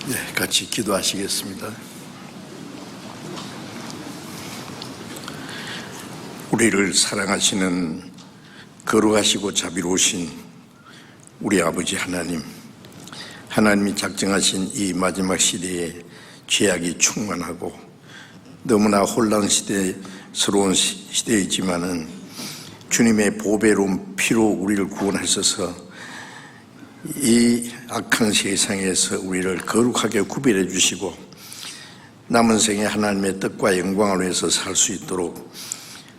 네, 같이 기도하시겠습니다. 우리를 사랑하시는 거룩하시고 자비로우신 우리 아버지 하나님, 하나님이 작정하신 이 마지막 시대에 죄악이 충만하고 너무나 혼란스러운 시대이지만은 주님의 보배로운 피로 우리를 구원하셔서 이 악한 세상에서 우리를 거룩하게 구별해 주시고 남은 생에 하나님의 뜻과 영광을 위해서 살 수 있도록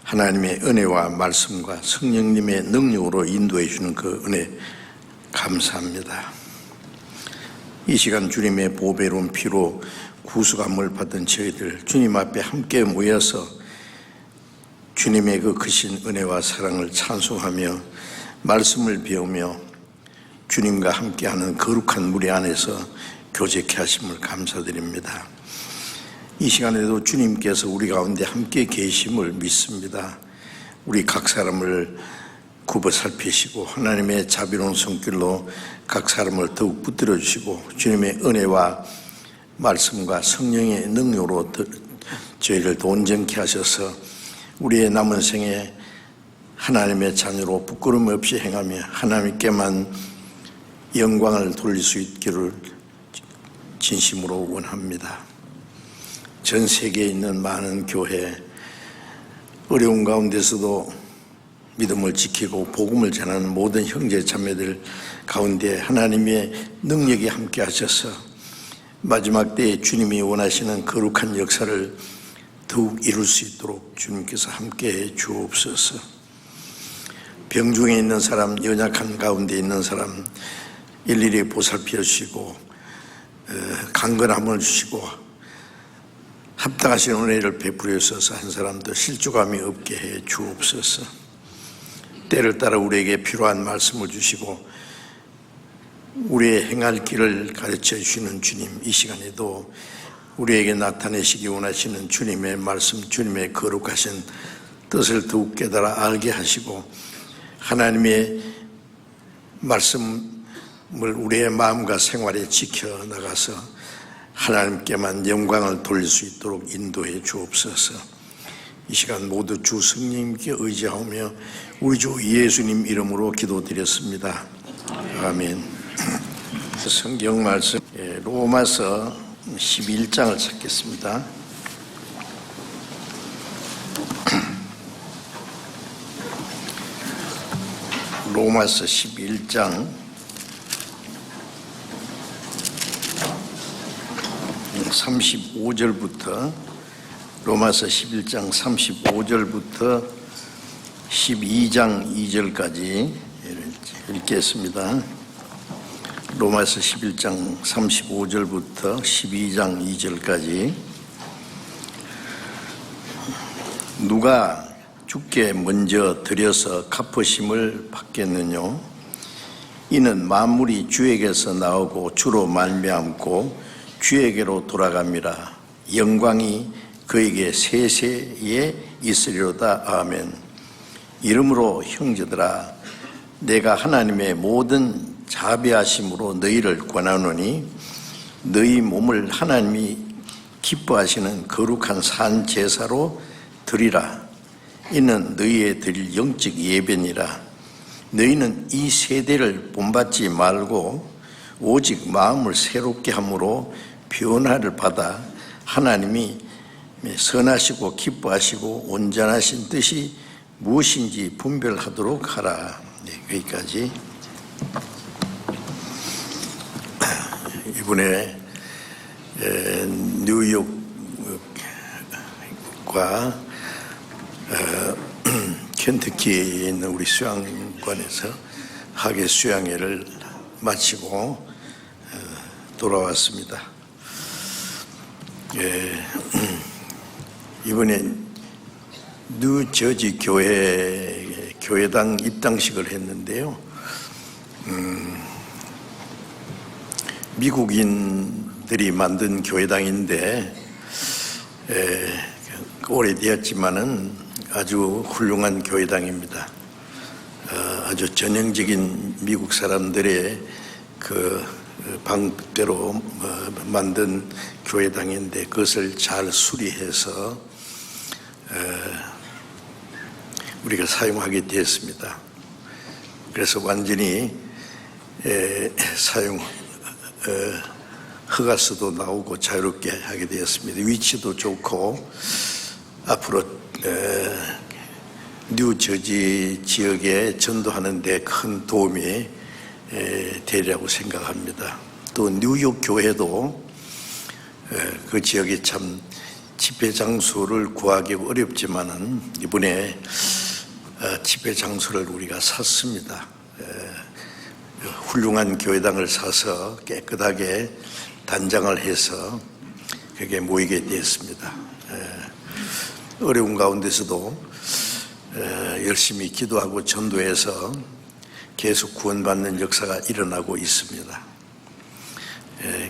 하나님의 은혜와 말씀과 성령님의 능력으로 인도해 주는 그 은혜 감사합니다. 이 시간 주님의 보배로운 피로 구속함을 받은 저희들 주님 앞에 함께 모여서 주님의 그 크신 은혜와 사랑을 찬송하며 말씀을 배우며 주님과 함께하는 거룩한 무리 안에서 교제케 하심을 감사드립니다. 이 시간에도 주님께서 우리 가운데 함께 계심을 믿습니다. 우리 각 사람을 굽어 살피시고 하나님의 자비로운 손길로 각 사람을 더욱 붙들어 주시고 주님의 은혜와 말씀과 성령의 능력으로 저희를 온전케 하셔서 우리의 남은 생에 하나님의 자녀로 부끄러움 없이 행하며 하나님께만 영광을 돌릴 수 있기를 진심으로 원합니다. 전 세계에 있는 많은 교회, 어려운 가운데서도 믿음을 지키고 복음을 전하는 모든 형제 자매들 가운데 하나님의 능력이 함께 하셔서 마지막 때에 주님이 원하시는 거룩한 역사를 더욱 이룰 수 있도록 주님께서 함께해 주옵소서. 병 중에 있는 사람, 연약한 가운데 있는 사람 일일이 보살펴 주시고 강건함을 주시고 합당하신 은혜를 베풀어 주셔서 한 사람도 실족함이 없게 해 주옵소서. 때를 따라 우리에게 필요한 말씀을 주시고 우리의 행할 길을 가르쳐 주시는 주님, 이 시간에도 우리에게 나타내시기 원하시는 주님의 말씀, 주님의 거룩하신 뜻을 더욱 깨달아 알게 하시고 하나님의 말씀을 우리의 마음과 생활에 지켜나가서 하나님께만 영광을 돌릴 수 있도록 인도해 주옵소서. 이 시간 모두 주 성령님께 의지하며 우리 주 예수님 이름으로 기도드렸습니다. 아멘. 성경 말씀 로마서 11장을 찾겠습니다. 로마서 11장 35절부터 로마서 11장 35절부터 12장 2절까지 읽겠습니다. 로마서 11장 35절부터 12장 2절까지 누가 주께 먼저 드려서 갚으심을 받겠느냐? 이는 만물이 주에게서 나오고 주로 말미암고 주에게로 돌아갑니다. 영광이 그에게 세세에 있으리로다. 아멘. 이러므로 형제들아, 내가 하나님의 모든 자비하심으로 너희를 권하노니 너희 몸을 하나님이 기뻐하시는 거룩한 산 제사로 드리라. 이는 너희의 드릴 영적 예배니라. 너희는 이 세대를 본받지 말고 오직 마음을 새롭게 함으로 변화를 받아 하나님이 선하시고 기뻐하시고 온전하신 뜻이 무엇인지 분별하도록 하라. 네, 여기까지. 이번에 뉴욕과 켄터키에 있는 우리 수양관에서 학예 수양회를 마치고 돌아왔습니다. 이번에 뉴저지 교회당 입당식을 했는데요. 미국인들이 만든 교회당인데 오래되었지만은 아주 훌륭한 교회당입니다. 아주 전형적인 미국 사람들의 그 방대로 만든 교회당인데 그것을 잘 수리해서 우리가 사용하게 되었습니다. 그래서 완전히 사용 허가서도 나오고 자유롭게 하게 되었습니다. 위치도 좋고 앞으로 뉴저지 지역에 전도하는 데 큰 도움이 되리라고 생각합니다. 또 뉴욕 교회도 그 지역에 참 집회 장소를 구하기 어렵지만은 이번에 집회 장소를 우리가 샀습니다. 훌륭한 교회당을 사서 깨끗하게 단장을 해서 거기에 모이게 되었습니다. 어려운 가운데서도 열심히 기도하고 전도해서 계속 구원받는 역사가 일어나고 있습니다.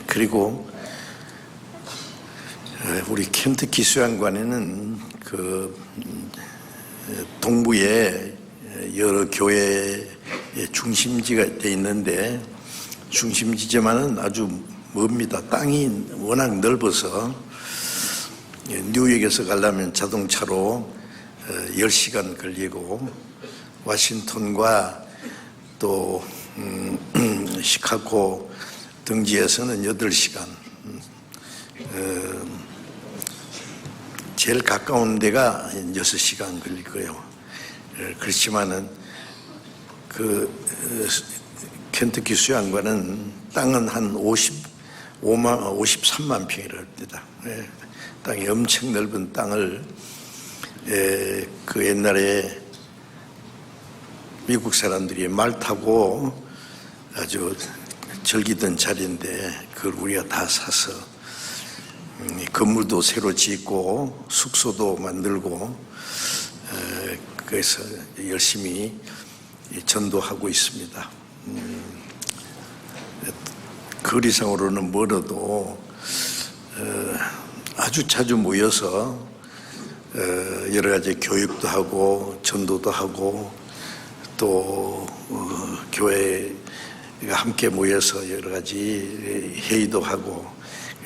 그리고 우리 켄터키 수양관에는 그 동부에 여러 교회의 중심지가 돼 있는데 중심지지만은 아주 멉니다. 땅이 워낙 넓어서 뉴욕에서 가려면 자동차로 10시간 걸리고 워싱턴과 또 시카고 등지에서는 8시간 제일 가까운 데가 6시간 걸릴 거예요. 그렇지만은 그 켄터키 수양관은 땅은 한 53만 평이라고 합니다. 땅이 엄청 넓은 땅을 그 옛날에 미국 사람들이 말 타고 아주 즐기던 자리인데 그걸 우리가 다 사서 건물도 새로 짓고 숙소도 만들고 그래서 열심히 전도하고 있습니다. 거리상으로는 멀어도 아주 자주 모여서 여러 가지 교육도 하고 전도도 하고 또 교회가 함께 모여서 여러 가지 회의도 하고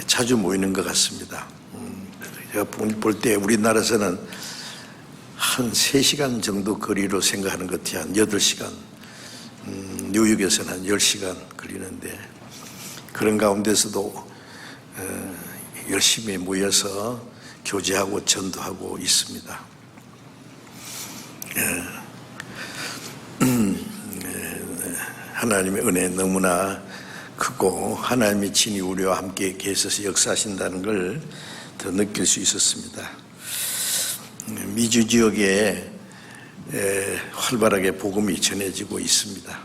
자주 모이는 것 같습니다. 제가 볼 때 우리나라에서는 한 3시간 정도 거리로 생각하는 것 같아요. 한 8시간. 뉴욕에서는 한 10시간 걸리는데 그런 가운데서도 열심히 모여서 교제하고 전도하고 있습니다. 하나님의 은혜 너무나 크고 하나님의 친히 우리와 함께 계셔서 역사하신다는 걸 더 느낄 수 있었습니다. 미주 지역에 활발하게 복음이 전해지고 있습니다.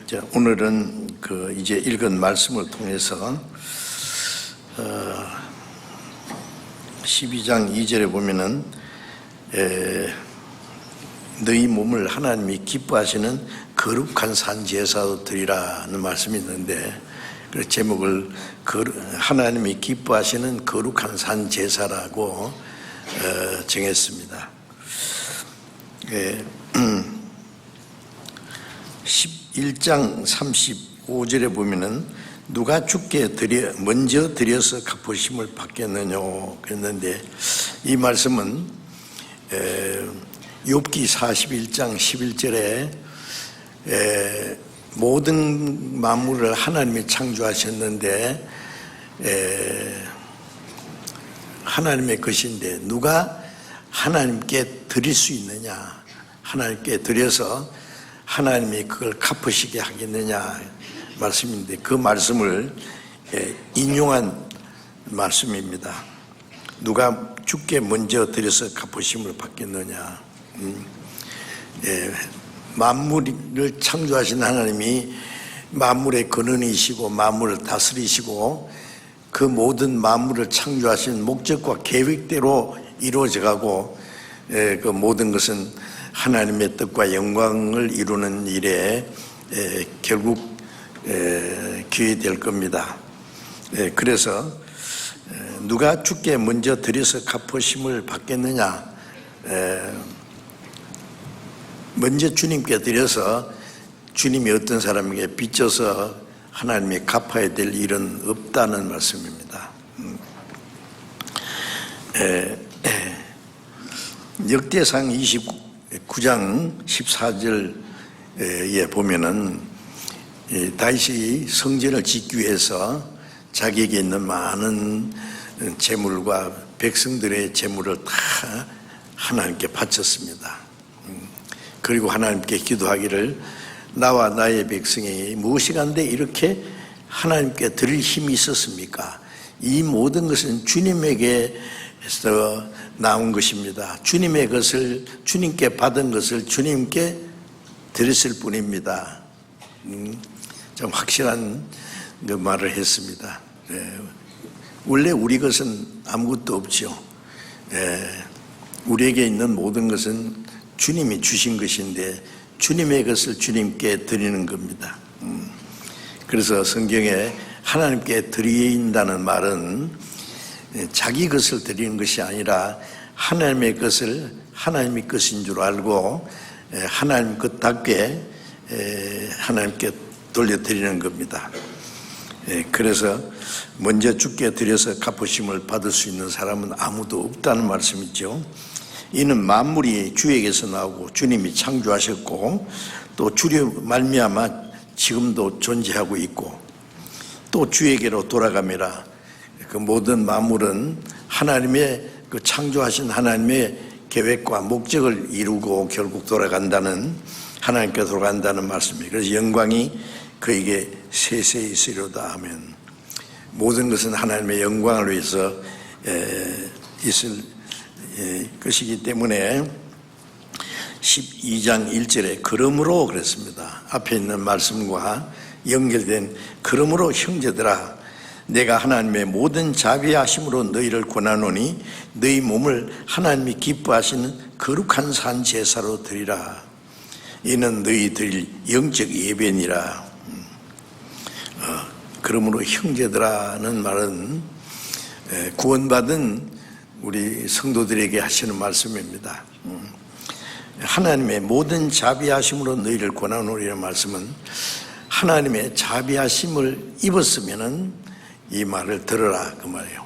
자, 오늘은 그 이제 읽은 말씀을 통해서 12장 2절에 보면은 너희 몸을 하나님이 기뻐하시는 거룩한 산 제사로 드리라는 말씀이 있는데 그 제목을 하나님이 기뻐하시는 거룩한 산 제사라고 정했습니다. 11장 35절에 보면은 누가 주께 먼저 드려서 갚으심을 받겠느냐 그랬는데 이 말씀은 욥기 41장 11절에 모든 만물을 하나님이 창조하셨는데 하나님의 것인데 누가 하나님께 드릴 수 있느냐, 하나님께 드려서 하나님이 그걸 갚으시게 하겠느냐 말씀인데 그 말씀을 인용한 말씀입니다. 누가 주께 먼저 드려서 갚으심을 받겠느냐. 만물을 창조하신 하나님이 만물의 근원이시고 만물을 다스리시고 그 모든 만물을 창조하신 목적과 계획대로 이루어져가고 그 모든 것은 하나님의 뜻과 영광을 이루는 일에 결국 기회될 겁니다. 그래서 누가 주께 먼저 드려서 갚으심을 받겠느냐, 먼저 주님께 드려서 주님이 어떤 사람에게 빚져서 하나님이 갚아야 될 일은 없다는 말씀입니다. 역대상 29장 14절에 보면은 다윗이 성전을 짓기 위해서 자기에게 있는 많은 재물과 백성들의 재물을 다 하나님께 바쳤습니다. 그리고 하나님께 기도하기를 나와 나의 백성이 무엇이간데 이렇게 하나님께 드릴 힘이 있었습니까? 이 모든 것은 주님에게서 나온 것입니다. 주님의 것을, 주님께 받은 것을 주님께 드렸을 뿐입니다. 좀 확실한 그 말을 했습니다. 원래 우리 것은 아무것도 없죠. 우리에게 있는 모든 것은 주님이 주신 것인데 주님의 것을 주님께 드리는 겁니다. 그래서 성경에 하나님께 드린다는 말은 자기 것을 드리는 것이 아니라 하나님의 것을 하나님의 것인 줄 알고 하나님 것답게 하나님께 돌려드리는 겁니다. 그래서 먼저 주께 드려서 갚으심을 받을 수 있는 사람은 아무도 없다는 말씀이죠. 이는 만물이 주에게서 나오고 주님이 창조하셨고 또 주로 말미암아 지금도 존재하고 있고 또 주에게로 돌아가미라. 그 모든 만물은 하나님의 그 창조하신 하나님의 계획과 목적을 이루고 결국 돌아간다는, 하나님께 돌아간다는 말씀이에요. 그래서 영광이 그에게 세세히 있으리로다 하면 모든 것은 하나님의 영광을 위해서 있을 것이기 때문에 12장 1절에 그러므로 그랬습니다. 앞에 있는 말씀과 연결된 그러므로 형제들아 내가 하나님의 모든 자비하심으로 너희를 권하노니 너희 몸을 하나님이 기뻐하시는 거룩한 산 제사로 드리라. 이는 너희 드릴 영적 예배니라. 그러므로 형제들아는 말은 구원받은 우리 성도들에게 하시는 말씀입니다. 하나님의 모든 자비하심으로 너희를 권하노니라는 말씀은 하나님의 자비하심을 입었으면은 이 말을 들어라 그 말이에요.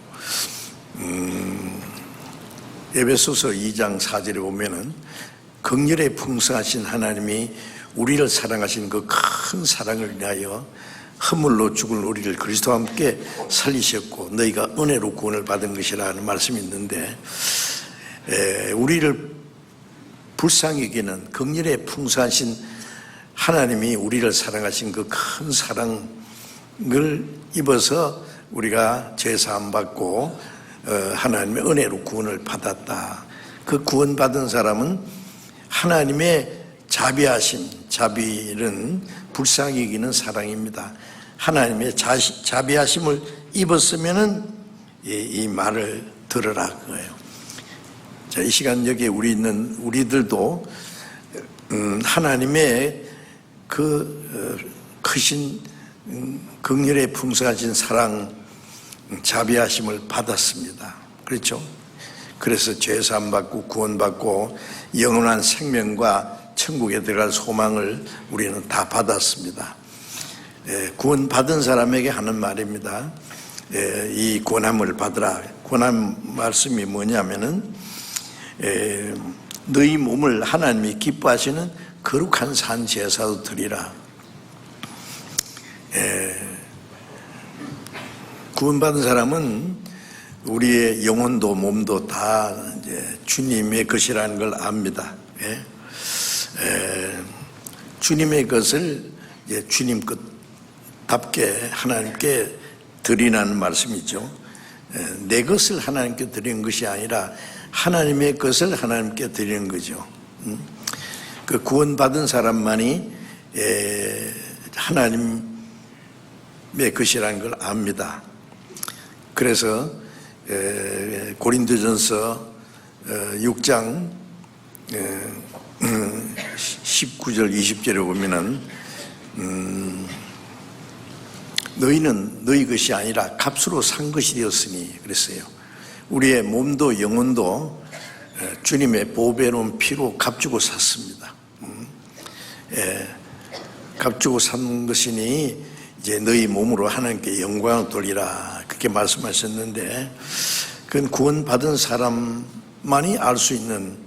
에베소서 2장 4절에 보면은 긍휼에 풍성하신 하나님이 우리를 사랑하신 그 큰 사랑을 인하여 허물로 죽은 우리를 그리스도와 함께 살리셨고 너희가 은혜로 구원을 받은 것이라는 말씀이 있는데 우리를 불쌍히 여기는 긍휼에 풍성하신 하나님이 우리를 사랑하신 그 큰 사랑을 입어서 우리가 죄사함 받고 하나님의 은혜로 구원을 받았다. 그 구원받은 사람은 하나님의 자비하심, 자비는 불쌍히 여기는 사랑입니다. 하나님의 자비하심을 입었으면은 이 말을 들으라 그거예요. 자, 이 시간 여기에 우리들도 하나님의 그 크신 긍휼에 풍성하신 사랑, 자비하심을 받았습니다. 그렇죠? 그래서 죄사함 받고 구원받고 영원한 생명과 천국에 들어갈 소망을 우리는 다 받았습니다. 구원받은 사람에게 하는 말입니다. 이 권함을 받으라. 권함 말씀이 뭐냐면은 너희 몸을 하나님이 기뻐하시는 거룩한 산 제사로 드리라. 구원받은 사람은 우리의 영혼도 몸도 다 이제 주님의 것이라는 걸 압니다. 주님의 것을 이제 주님 것답게 하나님께 드리라는 말씀이죠. 내 것을 하나님께 드리는 것이 아니라 하나님의 것을 하나님께 드리는 거죠. 그 구원받은 사람만이 하나님의 것이라는 걸 압니다. 그래서 고린도전서 6장 19절 20절에 보면은 너희는 너희 것이 아니라 값으로 산 것이 되었으니 그랬어요. 우리의 몸도 영혼도 주님의 보배로운 피로 값주고 샀습니다. 값주고 산 것이니 이제 너희 몸으로 하나님께 영광을 돌리라, 그렇게 말씀하셨는데, 그건 구원받은 사람만이 알 수 있는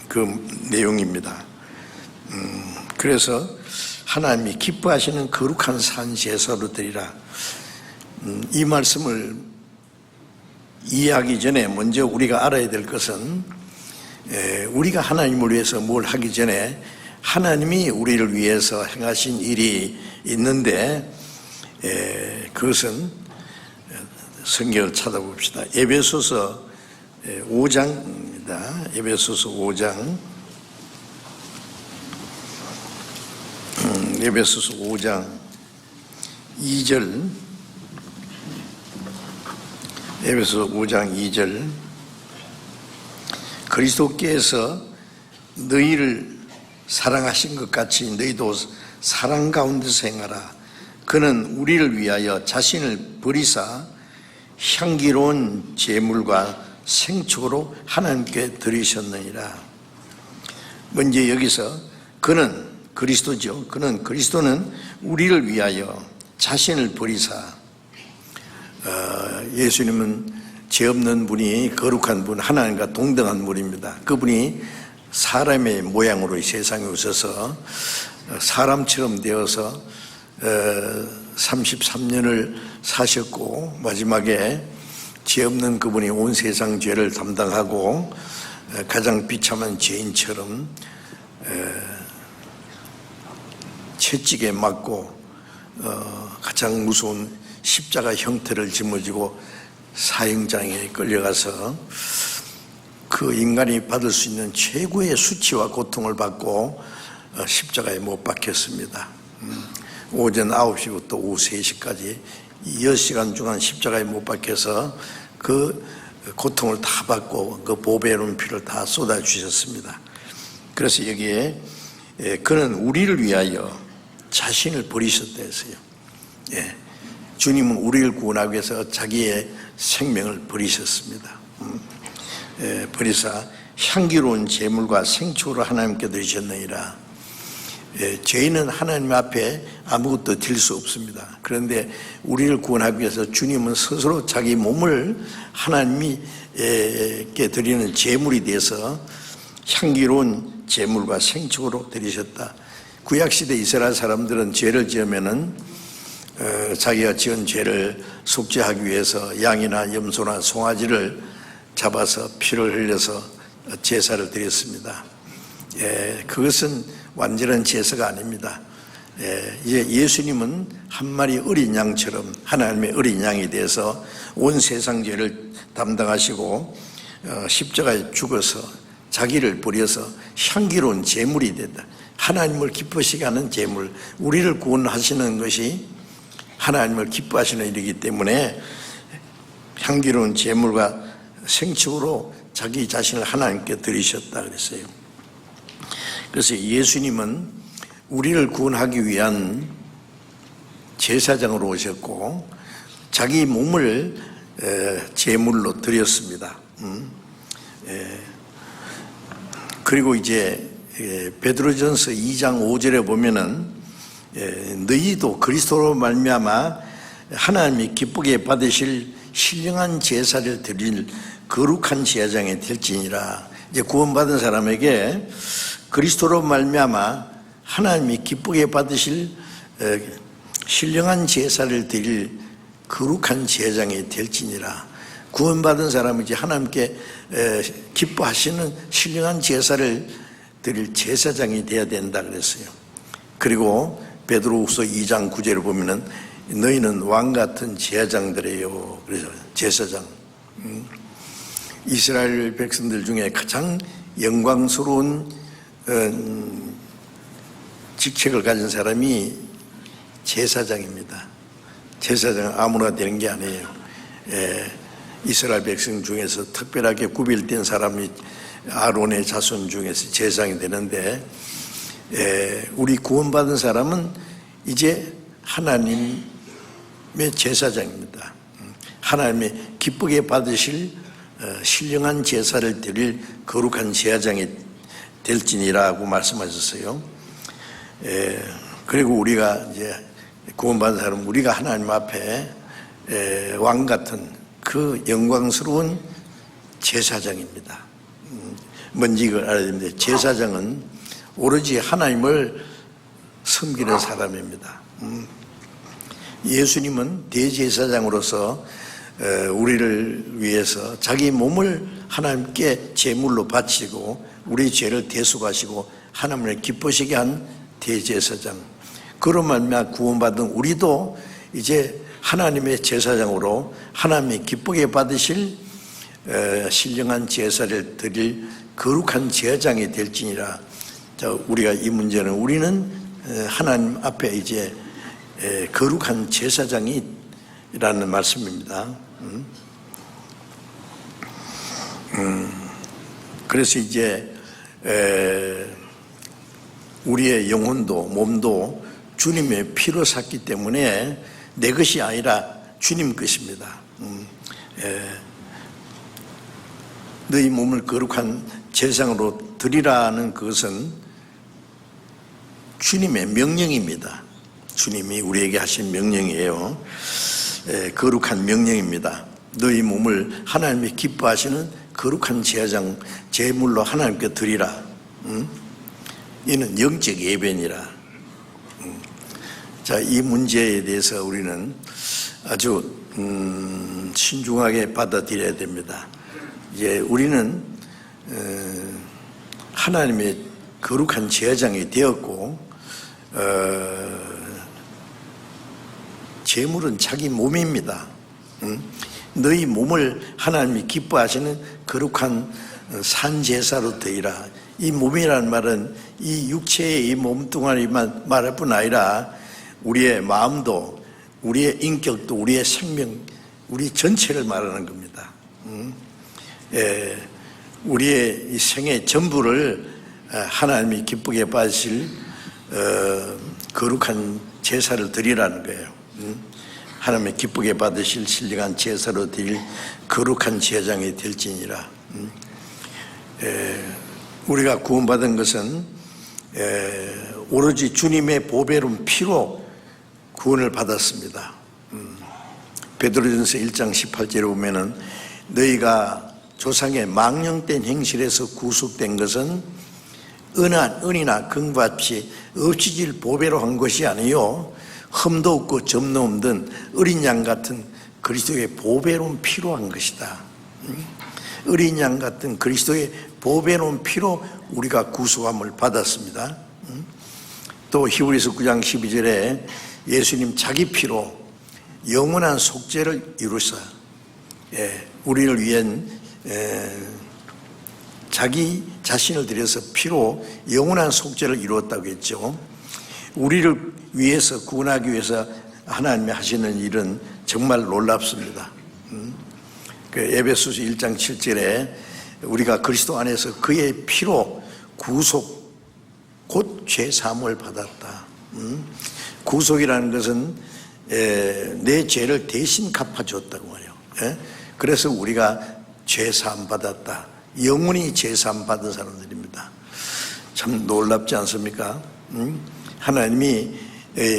그 내용입니다. 그래서 하나님이 기뻐하시는 거룩한 산 제사로 드리라. 이 말씀을 이해하기 전에 먼저 우리가 알아야 될 것은, 우리가 하나님을 위해서 뭘 하기 전에 하나님이 우리를 위해서 행하신 일이 있는데, 그것은 성경을 찾아봅시다. 에베소서 5장입니다. 에베소서 5장. 에베소서 5장 2절. 에베소서 5장 2절. 그리스도께서 너희를 사랑하신 것 같이 너희도 사랑 가운데서 행하라. 그는 우리를 위하여 자신을 버리사 향기로운 제물과 생축으로 하나님께 드리셨느니라. 먼저 여기서 그는 그리스도죠. 그리스도는 우리를 위하여 자신을 버리사, 예수님은 죄 없는 분이, 거룩한 분, 하나님과 동등한 분입니다. 그분이 사람의 모양으로 이 세상에 오셔서 사람처럼 되어서 33년을 사셨고, 마지막에 죄 없는 그분이 온 세상 죄를 담당하고 가장 비참한 죄인처럼 채찍에 맞고 가장 무서운 십자가 형태를 짊어지고 사형장에 끌려가서 그 인간이 받을 수 있는 최고의 수치와 고통을 받고 십자가에 못 박혔습니다. 오전 9시부터 오후 3시까지 6시간 동안 십자가에 못 박혀서 그 고통을 다 받고 그 보배로운 피를 다 쏟아주셨습니다. 그래서 여기에 그는 우리를 위하여 자신을 버리셨다 했어요. 주님은 우리를 구원하기 위해서 자기의 생명을 버리셨습니다. 버리사 향기로운 제물과 생축으로 하나님께 드리셨느니라. 죄인은 하나님 앞에 아무것도 드릴 수 없습니다. 그런데 우리를 구원하기 위해서 주님은 스스로 자기 몸을 하나님께 드리는 제물이 돼서 향기로운 제물과 생축으로 드리셨다. 구약시대 이스라엘 사람들은 죄를 지으면은 자기가 지은 죄를 속죄하기 위해서 양이나 염소나 송아지를 잡아서 피를 흘려서 제사를 드렸습니다. 그것은 완전한 제사가 아닙니다. 예수님은 한 마리 어린 양처럼 하나님의 어린 양이 돼서 온 세상 죄를 담당하시고 십자가에 죽어서 자기를 버려서 향기로운 제물이 됐다. 하나님을 기쁘시게 하는 제물, 우리를 구원하시는 것이 하나님을 기뻐하시는 일이기 때문에 향기로운 제물과 생축으로 자기 자신을 하나님께 드리셨다 그랬어요. 그래서 예수님은 우리를 구원하기 위한 제사장으로 오셨고 자기 몸을 제물로 드렸습니다. 그리고 이제 베드로전서 2장 5절에 보면은 너희도 그리스도로 말미암아 하나님이 기쁘게 받으실 신령한 제사를 드릴 거룩한 제사장이 될지니라. 이제 구원받은 사람에게 그리스도로 말미암아 하나님이 기쁘게 받으실 신령한 제사를 드릴 거룩한 제사장이 될지니라. 구원받은 사람은 이제 하나님께 기뻐하시는 신령한 제사를 드릴 제사장이 되어야 된다 그랬어요. 그리고 베드로후서 2장 9절을 보면은 너희는 왕 같은 제사장들이에요. 그래서 제사장, 이스라엘 백성들 중에 가장 영광스러운 직책을 가진 사람이 제사장입니다. 제사장은 아무나 되는 게 아니에요. 이스라엘 백성 중에서 특별하게 구별된 사람이 아론의 자손 중에서 제사장이 되는데, 우리 구원받은 사람은 이제 하나님의 제사장입니다. 하나님의 기쁘게 받으실 신령한 제사를 드릴 거룩한 제사장이 될지니라고 말씀하셨어요. 그리고 우리가 이제 구원받은 사람, 우리가 하나님 앞에 왕 같은 그 영광스러운 제사장입니다. 뭔지 이걸 알아야 됩니다. 제사장은 오로지 하나님을 섬기는 사람입니다. 예수님은 대제사장으로서 우리를 위해서 자기 몸을 하나님께 제물로 바치고 우리 죄를 대속하시고 하나님을 기쁘시게 한 대제사장. 그로 말미암아 구원받은 우리도 이제 하나님의 제사장으로 하나님이 기쁘게 받으실 신령한 제사를 드릴 거룩한 제사장이 될지니라. 우리가 이 문제는 우리는 하나님 앞에 이제 거룩한 제사장이라는 말씀입니다. 그래서 이제 우리의 영혼도 몸도 주님의 피로 샀기 때문에 내 것이 아니라 주님 것입니다. 너희 몸을 거룩한 제사장으로 드리라는 것은 주님의 명령입니다. 주님이 우리에게 하신 명령이에요. 거룩한 명령입니다. 너희 몸을 하나님이 기뻐하시는 거룩한 제사장 제물로 하나님께 드리라. 이는 영적 예배니라. 자, 이 문제에 대해서 우리는 아주 신중하게 받아들여야 됩니다. 이제 우리는 하나님의 거룩한 제사장이 되었고 제물은 자기 몸입니다. 너희 몸을 하나님이 기뻐하시는 거룩한 산제사로 드리라. 이 몸이라는 말은 이 육체의 이 몸뚱아리만 말할 뿐 아니라 우리의 마음도 우리의 인격도 우리의 생명 우리 전체를 말하는 겁니다. 우리의 이 생애 전부를 하나님이 기쁘게 받으실 거룩한 제사를 드리라는 거예요. 하나님이 기쁘게 받으실 신령한 제사로 드릴 거룩한 제사장이 될지니라. 우리가 구원받은 것은 오로지 주님의 보배로운 피로 구원을 받았습니다. 베드로전서 1장 18절에 보면은 너희가 조상의 망령된 행실에서 구속된 것은 은이나 금값이 없이질 보배로 한 것이 아니요 흠도 없고 점도 없는 어린 양 같은 그리스도의 보배로운 피로 한 것이다. 어린 양 같은 그리스도의 보배로운 피로 우리가 구속함을 받았습니다. 또 히브리서 9장 12절에 예수님 자기 피로 영원한 속죄를 이루사 우리를 위한 자기 자신을 들여서 피로 영원한 속죄를 이루었다고 했죠. 우리를 위해서 구원하기 위해서 하나님이 하시는 일은 정말 놀랍습니다. 에베소서 1장 7절에 우리가 그리스도 안에서 그의 피로 구속 곧 죄사함을 받았다. 구속이라는 것은 내 죄를 대신 갚아줬다고 해요. 그래서 우리가 죄사함 받았다. 영원히 죄사함 받은 사람들입니다. 참 놀랍지 않습니까? 하나님이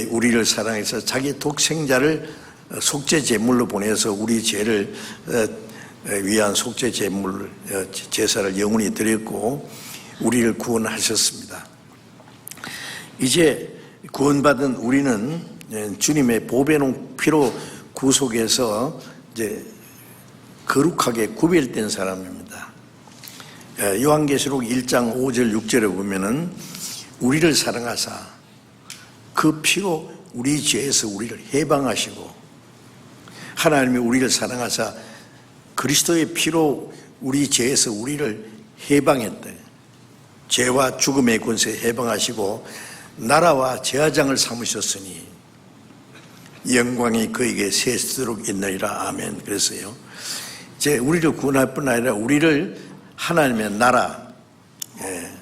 우리를 사랑해서 자기 독생자를 속죄 제물로 보내서 우리 죄를 위한 속죄 제물 제사를 영원히 드렸고 우리를 구원하셨습니다. 이제 구원받은 우리는 주님의 보배로운 피로 구속해서 이제 거룩하게 구별된 사람입니다. 요한계시록 1장 5절 6절에 보면은 우리를 사랑하사 그 피로 우리 죄에서 우리를 해방하시고 하나님이 우리를 사랑하사 그리스도의 피로 우리 죄에서 우리를 해방했다. 죄와 죽음의 권세 해방하시고 나라와 제사장을 삼으셨으니 영광이 그에게 세세도록 있느니라. 아멘. 그래서요 이제 우리를 구원할 뿐 아니라 우리를 하나님의 나라,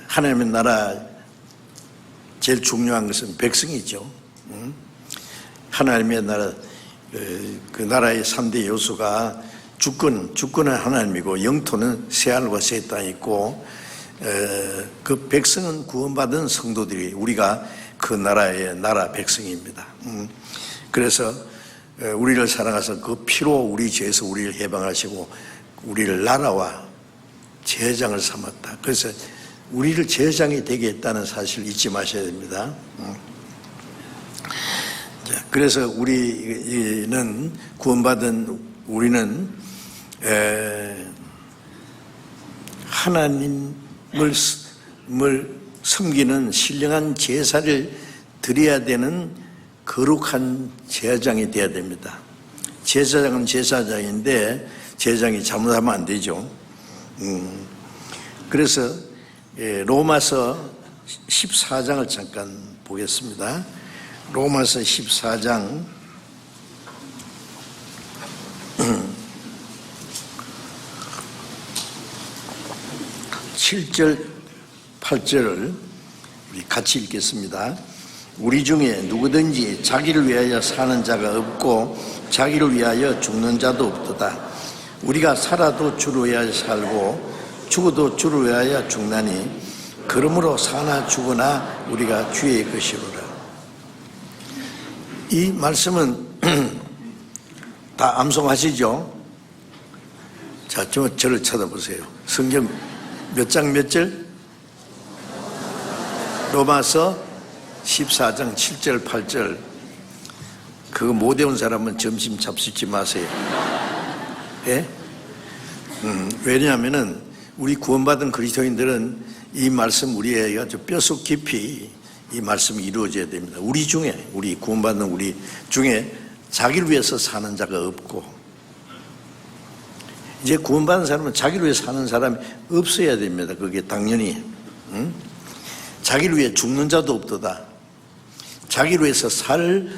하나님의 나라 제일 중요한 것은 백성이죠. 하나님의 나라, 그 나라의 3대 요소가 주권은 하나님이고 영토는 새하늘과 새 땅이 있고 그 백성은 구원받은 성도들이 우리가 그 나라의 나라 백성입니다. 그래서 우리를 사랑하셔서 그 피로 우리 죄에서 우리를 해방하시고 우리를 나라와 제장을 삼았다. 그래서 우리를 제장이 되게 했다는 사실을 잊지 마셔야 됩니다. 그래서 우리는 구원받은 우리는 하나님을 섬기는 신령한 제사를 드려야 되는 거룩한 제사장이 되어야 됩니다. 제사장은 제사장인데 제사장이 잘못하면 안 되죠. 그래서 로마서 14장을 잠깐 보겠습니다. 로마서 14장 7절 8절을 우리 같이 읽겠습니다. 우리 중에 누구든지 자기를 위하여 사는 자가 없고 자기를 위하여 죽는 자도 없도다. 우리가 살아도 주를 위하여 살고 죽어도 주를 위하여 죽나니 그러므로 사나 죽으나 우리가 주의 것이로라. 이 말씀은 다 암송하시죠? 자, 저를 쳐다보세요. 성경 몇 장 몇 절? 로마서 14장 7절 8절. 그거 못 외운 사람은 점심 잡수지 마세요. 예? 왜냐하면은 우리 구원받은 그리스도인들은 이 말씀 우리의 아주 뼛속 깊이 이 말씀이 이루어져야 됩니다. 우리 중에, 우리 구원받는 우리 중에 자기를 위해서 사는 자가 없고, 이제 구원받은 사람은 자기를 위해 사는 사람이 없어야 됩니다. 그게 당연히. 자기를 위해 죽는 자도 없도다. 자기를 위해서 살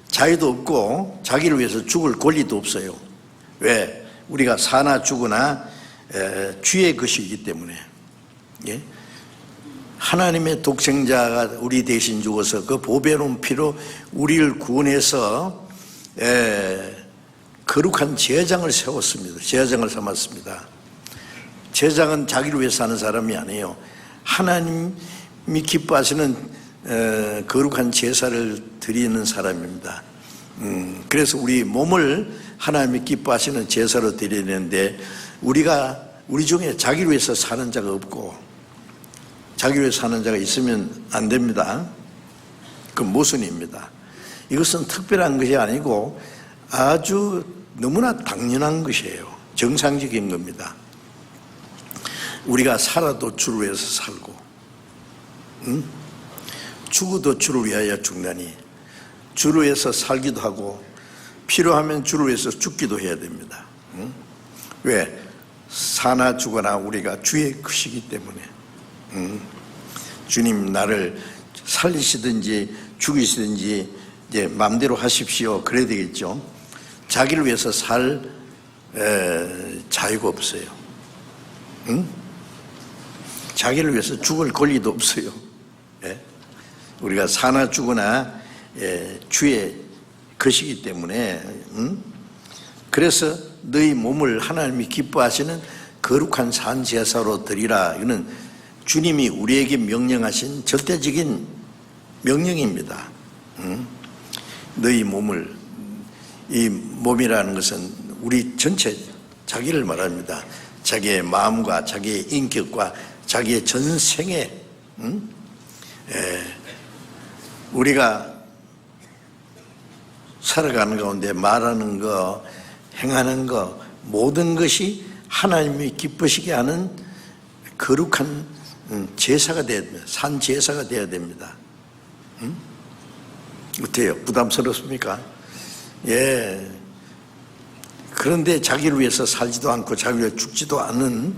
자유도 없고 자기를 위해서 죽을 권리도 없어요. 왜? 우리가 사나 죽으나 주의 것이기 때문에. 예? 하나님의 독생자가 우리 대신 죽어서 그 보배로운 피로 우리를 구원해서 거룩한 제사장을 세웠습니다. 제사장을 삼았습니다. 제사장은 자기를 위해 사는 사람이 아니에요. 하나님이 기뻐하시는 거룩한 제사를 드리는 사람입니다. 그래서 우리 몸을 하나님이 기뻐하시는 제사로 드려야 되는데 우리 중에 자기를 위해서 사는 자가 없고 자기를 위해 사는 자가 있으면 안 됩니다. 그건 모순입니다. 이것은 특별한 것이 아니고 아주 너무나 당연한 것이에요. 정상적인 겁니다. 우리가 살아도 주를 위해서 살고 죽어도 주를 위하여 죽나니 주를 위해서 살기도 하고 필요하면 주를 위해서 죽기도 해야 됩니다. 왜? 사나 죽어나 우리가 주의 것이기 때문에. 주님 나를 살리시든지 죽이시든지 이제 마음대로 하십시오. 그래야 되겠죠. 자기를 위해서 살 자유가 없어요. 자기를 위해서 죽을 권리도 없어요. 예? 우리가 사나 죽으나 주의 것이기 때문에 그래서 너희 몸을 하나님이 기뻐하시는 거룩한 산제사로 드리라. 이거는 주님이 우리에게 명령하신 절대적인 명령입니다. 너희 몸을, 이 몸이라는 것은 우리 전체 자기를 말합니다. 자기의 마음과 자기의 인격과 자기의 전생에 우리가 살아가는 가운데 말하는 거, 행하는 거 모든 것이 하나님이 기쁘시게 하는 거룩한 제사가 되어야 됩니다. 산 제사가 되어야 됩니다. 어때요? 부담스럽습니까? 예. 그런데 자기를 위해서 살지도 않고 자기를 위해 죽지도 않은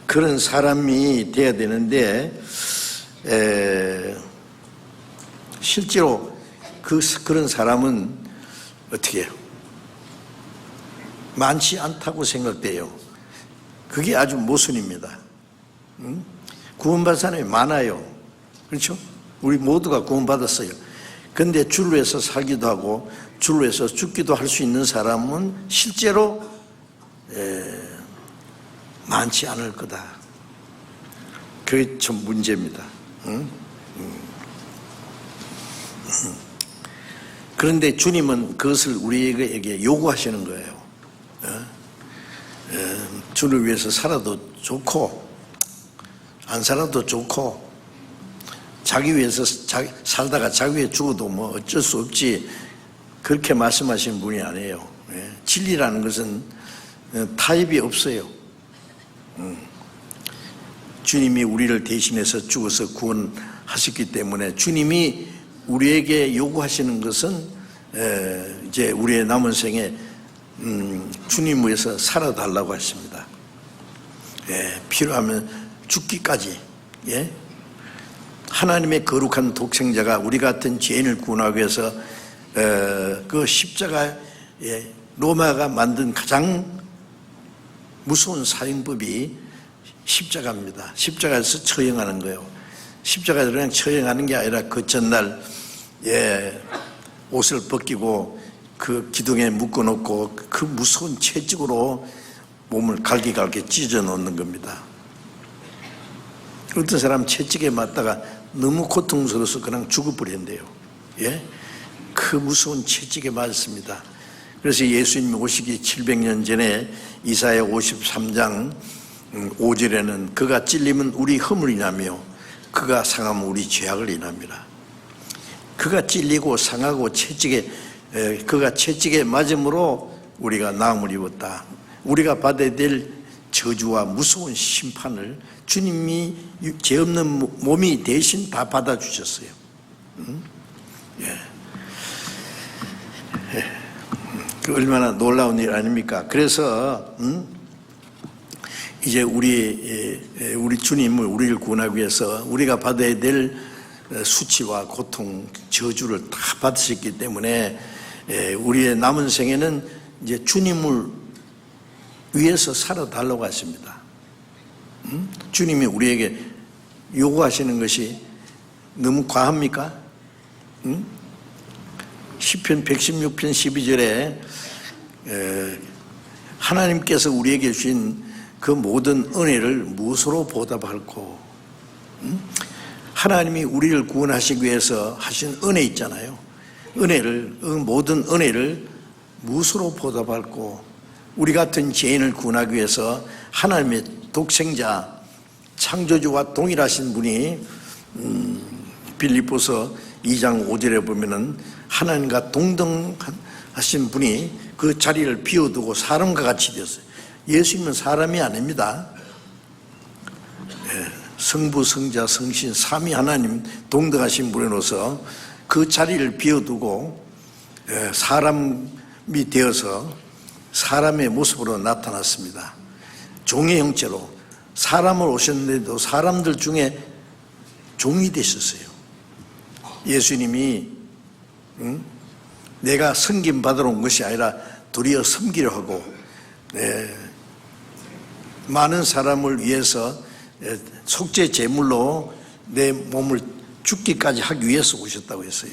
그런 사람이 되어야 되는데 실제로 그런 사람은 어떻게 해요? 많지 않다고 생각돼요. 그게 아주 모순입니다. 구원받은 사람이 많아요. 그렇죠? 우리 모두가 구원받았어요. 그런데 주를 위해서 살기도 하고 주를 위해서 죽기도 할 수 있는 사람은 실제로 많지 않을 거다. 그게 좀 문제입니다. 그런데 주님은 그것을 우리에게 요구하시는 거예요. 주를 위해서 살아도 좋고 안 살아도 좋고 자기 위해서 살다가 자기 위해 죽어도 뭐 어쩔 수 없지, 그렇게 말씀하시는 분이 아니에요. 진리라는 것은 타협이 없어요. 주님이 우리를 대신해서 죽어서 구원하셨기 때문에 주님이 우리에게 요구하시는 것은 이제 우리의 남은 생에 주님 위해서 살아달라고 하십니다. 필요하면 죽기까지. 하나님의 거룩한 독생자가 우리 같은 죄인을 구원하기 위해서 그 십자가, 로마가 만든 가장 무서운 사형법이 십자가입니다. 십자가에서 처형하는 거예요. 십자가에서 그냥 처형하는 게 아니라 그 전날 옷을 벗기고 그 기둥에 묶어놓고 그 무서운 채찍으로 몸을 갈기갈기 찢어 놓는 겁니다. 어떤 사람 채찍에 맞다가 너무 고통스러워서 그냥 죽어버린대요. 그 무서운 채찍에 맞았습니다. 그래서 예수님이 오시기 700년 전에 이사야 53장 5절에는 그가 찔리면 우리 허물이 나며 그가 상하면 우리 죄악을 인합니다. 그가 찔리고 상하고 그가 채찍에 맞음으로 우리가 나음을 입었다. 우리가 받아야 될 저주와 무서운 심판을 주님이 죄 없는 몸이 대신 다 받아주셨어요. 그 얼마나 놀라운 일 아닙니까? 그래서 이제 우리 주님을 우리를 구원하기 위해서 우리가 받아야 될 수치와 고통, 저주를 다 받으셨기 때문에 우리의 남은 생에는 이제 주님을 위해서 살아달라고 하십니다. 주님이 우리에게 요구하시는 것이 너무 과합니까? 시편 116편 12절에 하나님께서 우리에게 주신 그 모든 은혜를 무엇으로 보답할꼬? 하나님이 우리를 구원하시기 위해서 하신 은혜 있잖아요. 모든 은혜를 무엇으로 보답할꼬? 우리 같은 죄인을 구원하기 위해서 하나님의 독생자, 창조주와 동일하신 분이 빌립보서 2장 5절에 보면은 하나님과 동등하신 분이 그 자리를 비워두고 사람과 같이 되었어요. 예수님은 사람이 아닙니다. 성부, 성자, 성신, 삼위 하나님 동등하신 분으로서 그 자리를 비워두고 사람이 되어서 사람의 모습으로 나타났습니다. 종의 형체로 사람을 오셨는데도 사람들 중에 종이 되셨어요. 예수님이 내가 섬김 받으러 온 것이 아니라 도리어 섬기려 하고 많은 사람을 위해서 속죄 제물로 내 몸을 죽기까지 하기 위해서 오셨다고 했어요.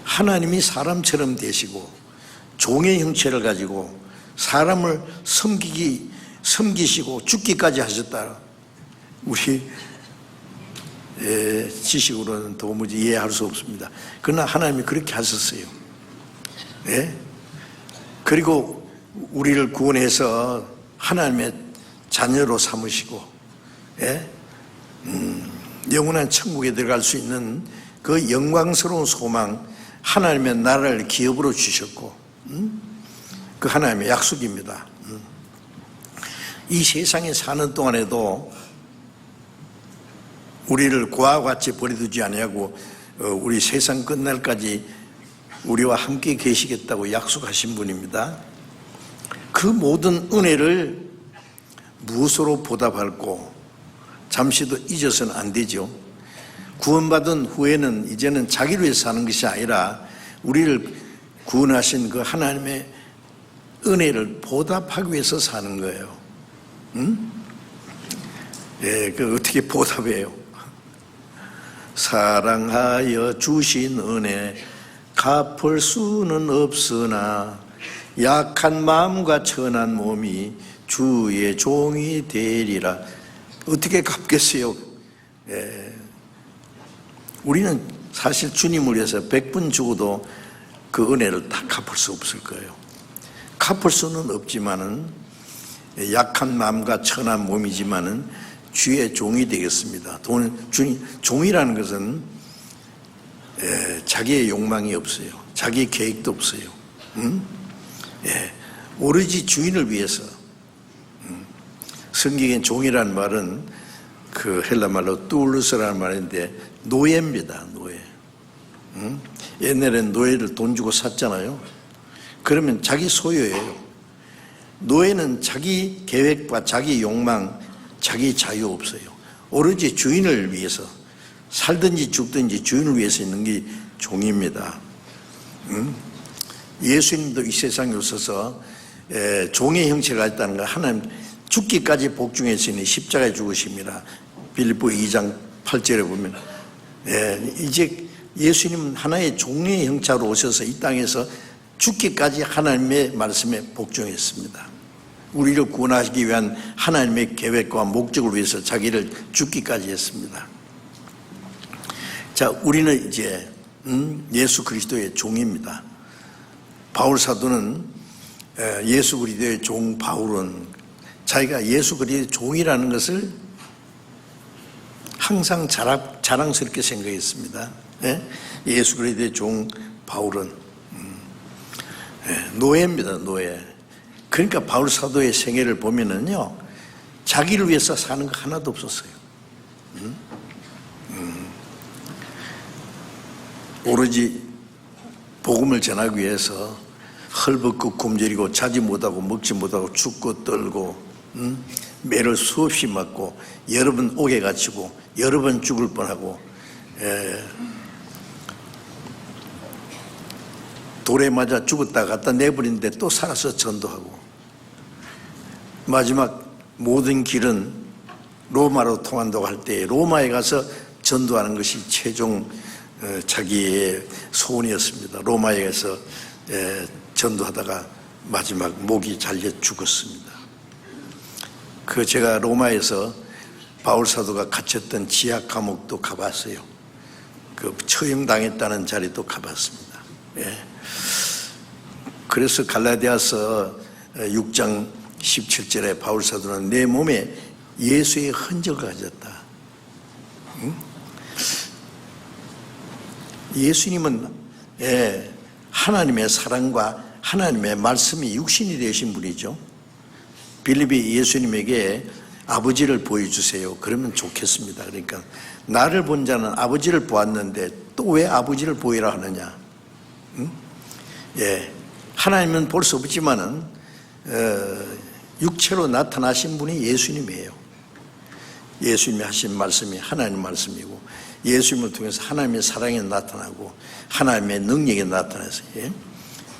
하나님이 사람처럼 되시고 종의 형체를 가지고 사람을 섬기시고 죽기까지 하셨다. 우리 지식으로는 도무지 이해할 수 없습니다. 그러나 하나님이 그렇게 하셨어요. 그리고 우리를 구원해서 하나님의 자녀로 삼으시고 영원한 천국에 들어갈 수 있는 그 영광스러운 소망, 하나님의 나라를 기업으로 주셨고 그 하나님의 약속입니다. 이 세상에 사는 동안에도 우리를 고아와 같이 버려두지 아니하고 우리 세상 끝날까지 우리와 함께 계시겠다고 약속하신 분입니다. 그 모든 은혜를 무엇으로 보답할꼬? 잠시도 잊어서는 안 되죠. 구원받은 후에는 이제는 자기를 위해서 사는 것이 아니라 우리를 구원하신 그 하나님의 은혜를 보답하기 위해서 사는 거예요. 그 어떻게 보답해요? 사랑하여 주신 은혜 갚을 수는 없으나 약한 마음과 천한 몸이 주의 종이 되리라. 어떻게 갚겠어요? 우리는 사실 주님을 위해서 100번 죽어도 그 은혜를 다 갚을 수 없을 거예요. 갚을 수는 없지만은 약한 마음과 천한 몸이지만은 주의 종이 되겠습니다. 종이라는 것은 자기의 욕망이 없어요. 자기 계획도 없어요. 오로지 주인을 위해서. 성경의 종이라는 말은 그 헬라 말로 뚜르스라는 말인데 노예입니다. 노예. 옛날엔 노예를 돈 주고 샀잖아요. 그러면 자기 소유예요. 노예는 자기 계획과 자기 욕망, 자기 자유 없어요. 오로지 주인을 위해서 살든지 죽든지 주인을 위해서 있는 게 종입니다. 예수님도 이 세상에 오셔서 종의 형체가 있다는 걸 하나님 죽기까지 복종했으니 십자가에 죽으십니다. 빌립보 2장 8절에 보면 이제 예수님은 하나의 종의 형체로 오셔서 이 땅에서 죽기까지 하나님의 말씀에 복종했습니다. 우리를 구원하시기 위한 하나님의 계획과 목적을 위해서 자기를 죽기까지 했습니다. 자, 우리는 이제 예수 그리스도의 종입니다. 바울 사도는 예수 그리스도의 종 바울은 자기가 예수 그리스도의 종이라는 것을 항상 자랑스럽게 생각했습니다. 예수 그리스도의 종 바울은 노예입니다. 노예. 그러니까 바울 사도의 생애를 보면은요, 자기를 위해서 사는 거 하나도 없었어요. 오로지 복음을 전하기 위해서 헐벗고 굶주리고 자지 못하고 먹지 못하고 죽고 떨고 매를 수없이 맞고 여러 번 옥에 갇히고 여러 번 죽을 뻔하고 돌에 맞아 죽었다 갖다 내버리는데 또 살아서 전도하고 마지막 모든 길은 로마로 통한다고 할 때 로마에 가서 전도하는 것이 최종 자기의 소원이었습니다. 로마에 가서 전도하다가 마지막 목이 잘려 죽었습니다. 그 제가 로마에서 바울 사도가 갇혔던 지하 감옥도 가봤어요. 그 처형당했다는 자리도 가봤습니다. 그래서 갈라디아서 6장 17절에 바울 사도는 내 몸에 예수의 흔적을 가졌다. 예수님은 하나님의 사랑과 하나님의 말씀이 육신이 되신 분이죠. 빌립이 예수님에게 아버지를 보여주세요. 그러면 좋겠습니다. 그러니까 나를 본 자는 아버지를 보았는데 또 왜 아버지를 보이라 하느냐? 하나님은 볼 수 없지만은 육체로 나타나신 분이 예수님이에요. 예수님이 하신 말씀이 하나님 말씀이고 예수님을 통해서 하나님의 사랑이 나타나고 하나님의 능력이 나타나서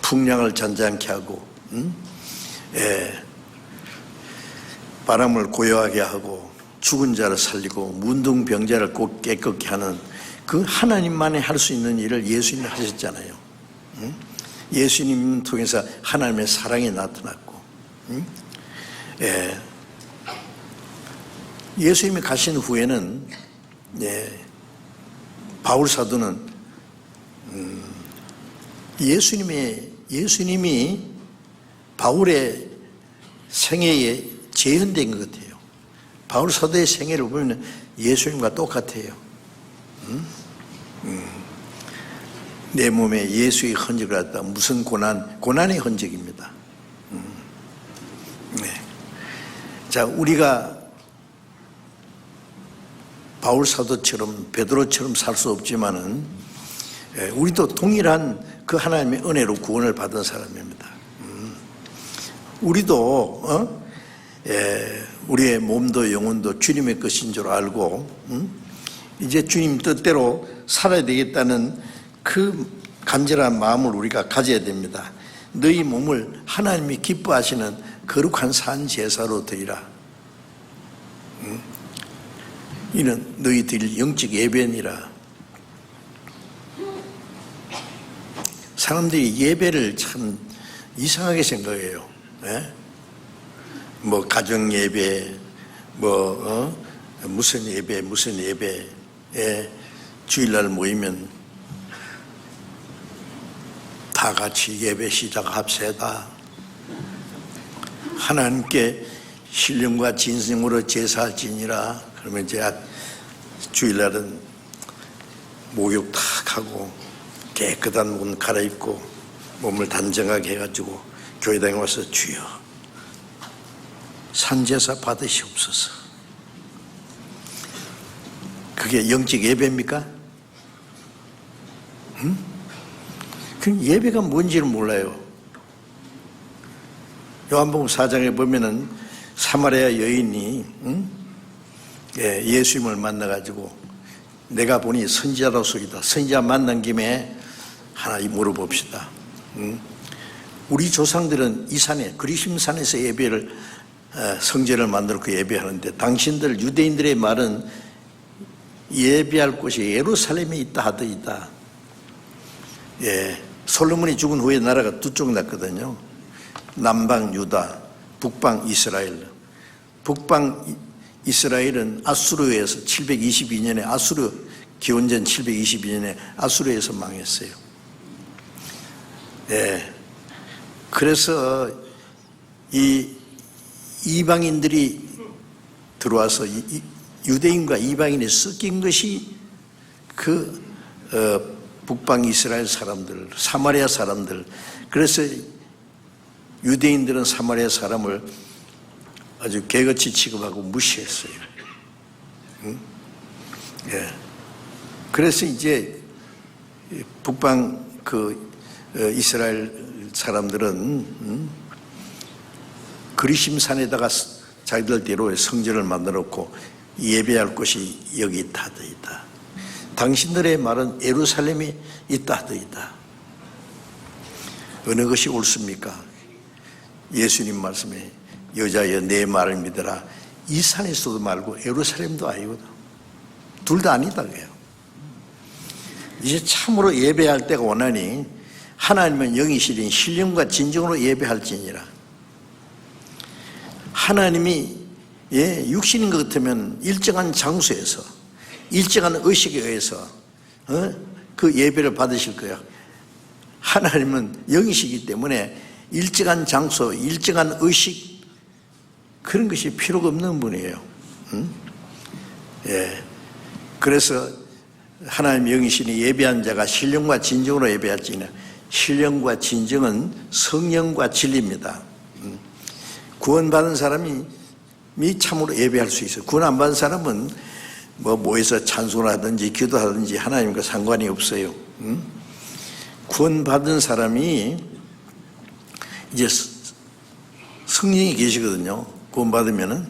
풍랑을 잔잔케 하고 바람을 고요하게 하고 죽은 자를 살리고 문둥병자를 꼭 깨끗게 하는 그 하나님만이 할 수 있는 일을 예수님이 하셨잖아요. 예수님 통해서 하나님의 사랑이 나타났고 예수님이 가신 후에는 바울 사도는 예수님이 바울의 생애에 재현된 것 같아요. 바울 사도의 생애를 보면 예수님과 똑같아요. 내 몸에 예수의 흔적을 갖다 무슨 고난의 흔적입니다. 자, 우리가 바울 사도처럼 베드로처럼 살 수 없지만은 우리도 동일한 그 하나님의 은혜로 구원을 받은 사람입니다. 우리도 우리의 몸도 영혼도 주님의 것인 줄 알고 이제 주님 뜻대로 살아야 되겠다는 그 간절한 마음을 우리가 가져야 됩니다. 너희 몸을 하나님이 기뻐하시는 거룩한 산 제사로 드리라. 이는 너희들 영적 예배니라. 사람들이 예배를 참 이상하게 생각해요. 뭐 가정 예배, 무슨 예배, 주일날 모이면 다 같이 예배 시작합시다. 하나님께 신령과 진성으로 제사할지니라. 그러면 이제 주일날은 목욕 탁 하고 깨끗한 옷 갈아입고 몸을 단정하게 해가지고 교회당에 와서 주여 산제사 받으시옵소서. 그게 영적 예배입니까? 그 예배가 뭔지를 몰라요. 요한복음 4장에 보면은 사마리아 여인이 예수님을 만나가지고 내가 보니 선지자로서이다. 선지자 만난 김에 하나 물어봅시다. 우리 조상들은 이 산에 그리심산에서 예배를 성전을 만들어 그 예배하는데 당신들 유대인들의 말은 예배할 곳이 예루살렘에 있다 하더이다. 솔로몬이 죽은 후에 나라가 두 쪽 났거든요. 남방 유다, 북방 이스라엘. 북방 이스라엘은 아수르에서 722년에 아수르 기원전 722년에 아수르에서 망했어요. 그래서 이 이방인들이 들어와서 유대인과 이방인이 섞인 것이 그 북방 이스라엘 사람들, 사마리아 사람들. 그래서 유대인들은 사마리아 사람을 아주 개같이 취급하고 무시했어요. 그래서 이제 북방 이스라엘 사람들은 그리심산에다가 자기들대로 성전을 만들어 놓고 예배할 곳이 여기 있다 하더이다. 당신들의 말은 예루살렘이 있다 하더이다. 어느 것이 옳습니까? 예수님 말씀에 여자여 내 말을 믿어라. 이 산에서도 말고 예루살렘도 아니거든. 둘 다 아니다 그래요. 이제 참으로 예배할 때가 오나니 하나님은 영이시린 신령과 진정으로 예배할지니라. 하나님이 육신인 것 같으면 일정한 장소에서 일정한 의식에 의해서 그 예배를 받으실 거야. 하나님은 영이시기 때문에 일정한 장소, 일정한 의식 그런 것이 필요가 없는 분이에요. 그래서 하나님 영이시니 예배한 자가 신령과 진정으로 예배할지니라. 신령과 진정은 성령과 진리입니다. 구원받은 사람이 참으로 예배할 수 있어요. 구원 안 받은 사람은 모여서 찬송하든지 기도하든지 하나님과 상관이 없어요. 구원받은 사람이 이제 성령이 계시거든요. 구원받으면은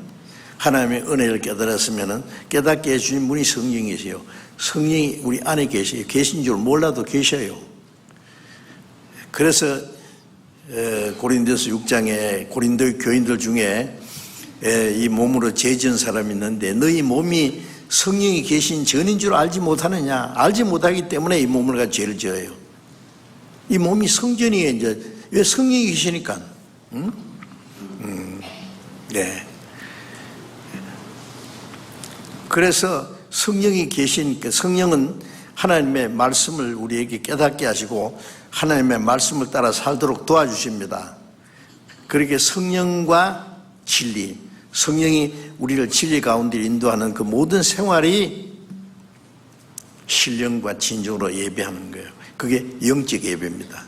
하나님의 은혜를 깨달았으면은 깨닫게 해주신 분이 성령이세요. 성령이 우리 안에 계세요. 계신 줄 몰라도 계셔요. 그래서 고린도서 6장에 고린도 교인들 중에 이 몸으로 죄 지은 사람이 있는데 너희 몸이 성령이 계신 전인 줄 알지 못하느냐. 알지 못하기 때문에 이 몸을 가지고 죄를 지어요. 이 몸이 성전이에요. 이제 왜 성령이 계시니까. 그래서 성령이 계시니까 성령은 하나님의 말씀을 우리에게 깨닫게 하시고 하나님의 말씀을 따라 살도록 도와주십니다. 그렇게 성령과 진리, 성령이 우리를 진리 가운데 인도하는 그 모든 생활이 신령과 진정으로 예배하는 거예요. 그게 영적 예배입니다.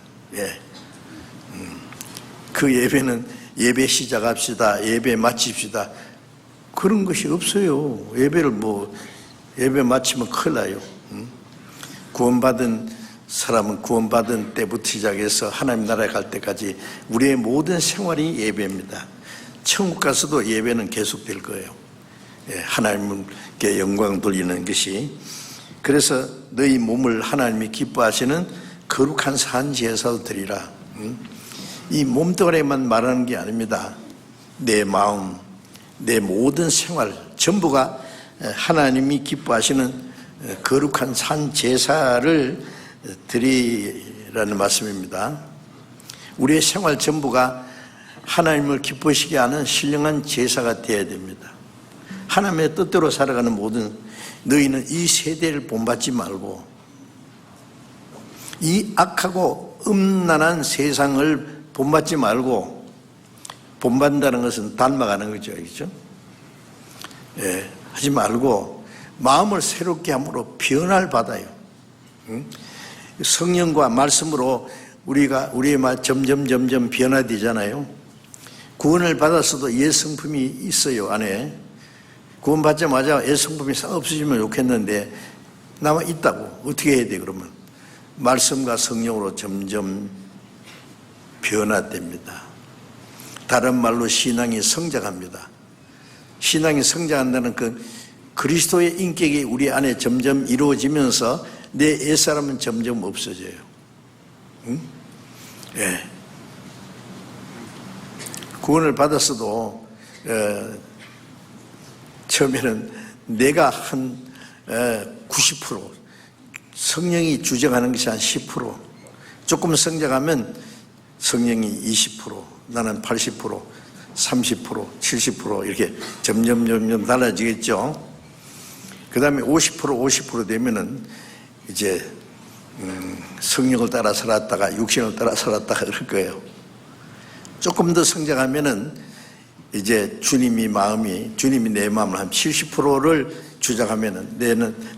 그 예배는 예배 시작합시다, 예배 마칩시다 그런 것이 없어요. 예배 마치면 큰일 나요. 구원받은 사람은 구원받은 때부터 시작해서 하나님 나라에 갈 때까지 우리의 모든 생활이 예배입니다. 천국 가서도 예배는 계속될 거예요. 하나님께 영광 돌리는 것이. 그래서 너희 몸을 하나님이 기뻐하시는 거룩한 산 제사로 드리라. 이 몸뚱아리만 말하는 게 아닙니다. 내 마음, 내 모든 생활 전부가 하나님이 기뻐하시는 거룩한 산 제사를 드리라는 말씀입니다. 우리의 생활 전부가 하나님을 기쁘시게 하는 신령한 제사가 되어야 됩니다. 하나님의 뜻대로 살아가는 모든 너희는 이 세대를 본받지 말고 이 악하고 음란한 세상을 본받지 말고, 본받는다는 것은 닮아가는 거죠. 알겠죠? 예, 하지 말고 마음을 새롭게 함으로 변화를 받아요. 성령과 말씀으로 우리의 말 점점 변화되잖아요. 구원을 받았어도 옛 성품이 있어요, 안에. 구원받자마자 옛 성품이 없어지면 좋겠는데 남아 있다고. 어떻게 해야 돼, 그러면? 말씀과 성령으로 점점 변화됩니다. 다른 말로 신앙이 성장합니다. 신앙이 성장한다는 그 그리스도의 인격이 우리 안에 점점 이루어지면서 내 옛사람은 점점 없어져요. 응? 예. 구원을 받았어도 처음에는 내가 한 90%, 성령이 주장하는 것이 한 10%, 조금 성장하면 성령이 20%, 나는 80%, 30%, 70% 이렇게 점점 달라지겠죠. 그 다음에 50% 되면은 이제 성령을 따라 살았다가 육신을 따라 살았다가 그럴 거예요. 조금 더 성장하면은 이제 주님이 내 마음을 한 70%를 주장하면은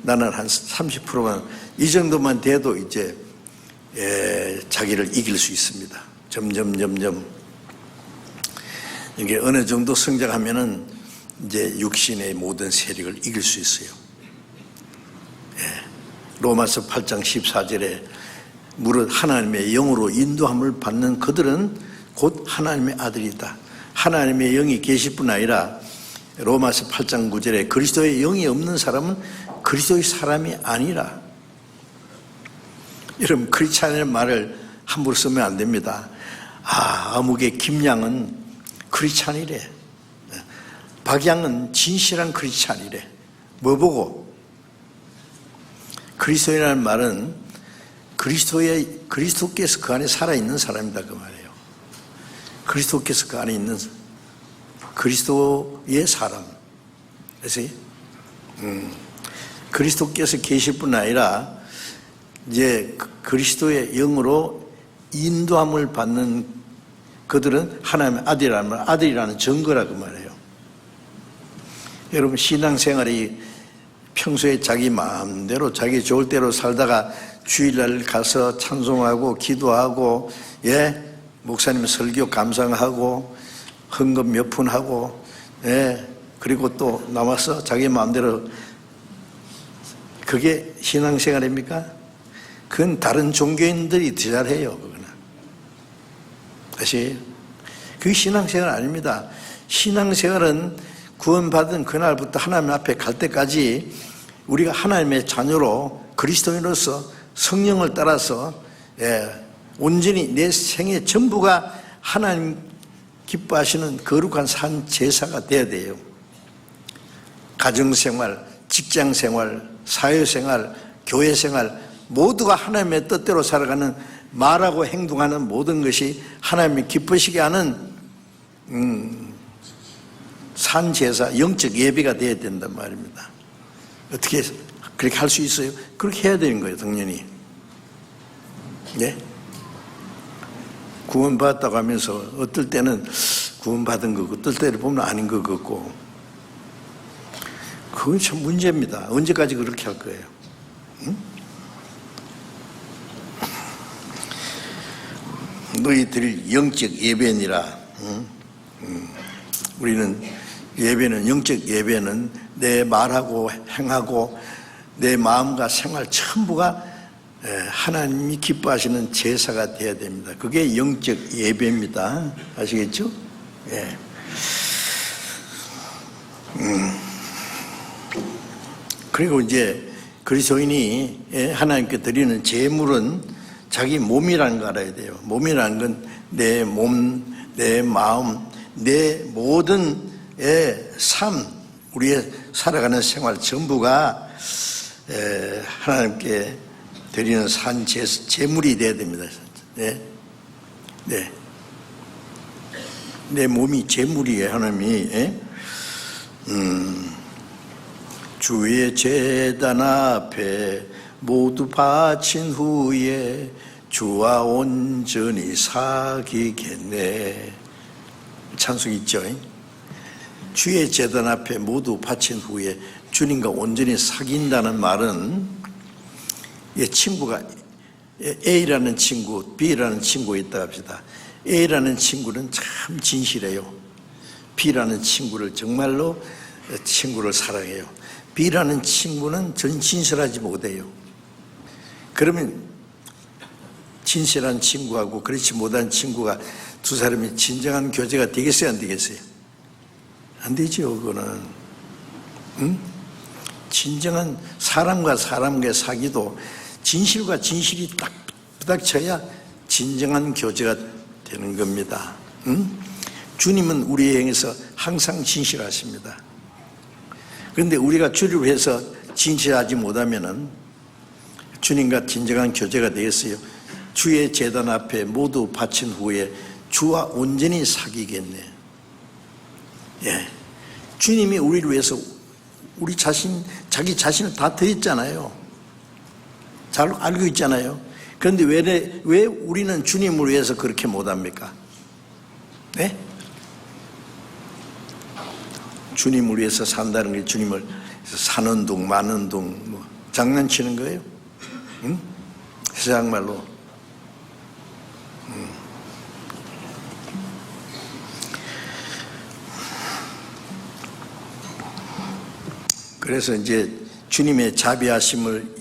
나는 한 30%만, 이 정도만 돼도 이제 자기를 이길 수 있습니다. 점점 이게 어느 정도 성장하면은 이제 육신의 모든 세력을 이길 수 있어요. 로마서 8장 14절에 무릇 하나님의 영으로 인도함을 받는 그들은 곧 하나님의 아들이다. 하나님의 영이 계실 뿐 아니라 로마서 8장 9절에 그리스도의 영이 없는 사람은 그리스도의 사람이 아니라. 여러분, 크리스찬이라는 말을 함부로 쓰면 안 됩니다. 어묵의 김양은 크리스찬이래. 박양은 진실한 크리스찬이래. 뭐 보고? 그리스도인이라는 말은 그리스도께서 그 안에 살아있는 사람이다, 그 말이에요. 그리스도께서 그 안에 있는 그리스도의 사람. 그래서 그리스도께서 계실 뿐 아니라 이제 그리스도의 영으로 인도함을 받는 그들은 하나님의 아들이라는 증거라 그 말이에요. 여러분, 신앙생활이 평소에 자기 마음대로 자기 좋을 대로 살다가 주일날 가서 찬송하고 기도하고 목사님 설교 감상하고 헌금 몇 푼 하고 그리고 또 남아서 자기 마음대로, 그게 신앙생활입니까? 그건 다른 종교인들이 더 잘해요. 그거는 다시, 그게 신앙생활 아닙니다. 신앙생활은 구원받은 그날부터 하나님 앞에 갈 때까지 우리가 하나님의 자녀로 그리스도인으로서 성령을 따라서 온전히 내 생애 전부가 하나님 기뻐하시는 거룩한 산 제사가 돼야 돼요. 가정생활, 직장생활, 사회생활, 교회생활 모두가 하나님의 뜻대로 살아가는, 말하고 행동하는 모든 것이 하나님이 기쁘시게 하는 산 제사, 영적 예배가 돼야 된단 말입니다. 어떻게 그렇게 할 수 있어요? 그렇게 해야 되는 거예요, 당연히. 구원받았다고 하면서 어떨 때는 구원받은 거고 어떨 때를 보면 아닌 것 같고, 그건 참 문제입니다. 언제까지 그렇게 할 거예요? 응? 너희들 영적 예배니라. 우리는 영적 예배는 내 말하고 행하고 내 마음과 생활 전부가 하나님이 기뻐하시는 제사가 되어야 됩니다. 그게 영적 예배입니다. 아시겠죠? 예. 그리고 이제 그리스도인이 하나님께 드리는 제물은 자기 몸이라는 거 알아야 돼요. 몸이라는 건 내 몸, 내 마음, 내 모든 삶, 우리의 살아가는 생활 전부가 하나님께 드리는 산 제물이 돼야 됩니다. 내 몸이 제물이에요, 하나님이. 주의 제단 앞에 모두 바친 후에 주와 온전히 사귀겠네. 찬송 있죠? 주의 제단 앞에 모두 바친 후에 주님과 온전히 사귄다는 말은 친구가 A라는 친구, B라는 친구가 있다 합시다. A라는 친구는 참 진실해요. B라는 친구를 정말로 친구를 사랑해요. B라는 친구는 전 진실하지 못해요. 그러면 진실한 친구하고 그렇지 못한 친구가 두 사람이 진정한 교제가 되겠어요, 안 되겠어요? 안 되죠, 그거는. 응? 진정한 사람과 사람과의 사귀도 진실과 진실이 딱 부닥쳐야 진정한 교제가 되는 겁니다. 응? 주님은 우리의 행에서 항상 진실하십니다. 그런데 우리가 주를 위해서 진실하지 못하면은 주님과 진정한 교제가 되겠어요? 주의 제단 앞에 모두 바친 후에 주와 온전히 사귀겠네. 예. 주님이 우리를 위해서 자기 자신을 다 드렸잖아요. 잘 알고 있잖아요. 그런데 왜 우리는 주님을 위해서 그렇게 못합니까? 네? 주님을 위해서 산다는 게 주님을 사는 둥 마는 둥 장난치는 거예요? 응? 세상 말로. 그래서 이제 주님의 자비하심을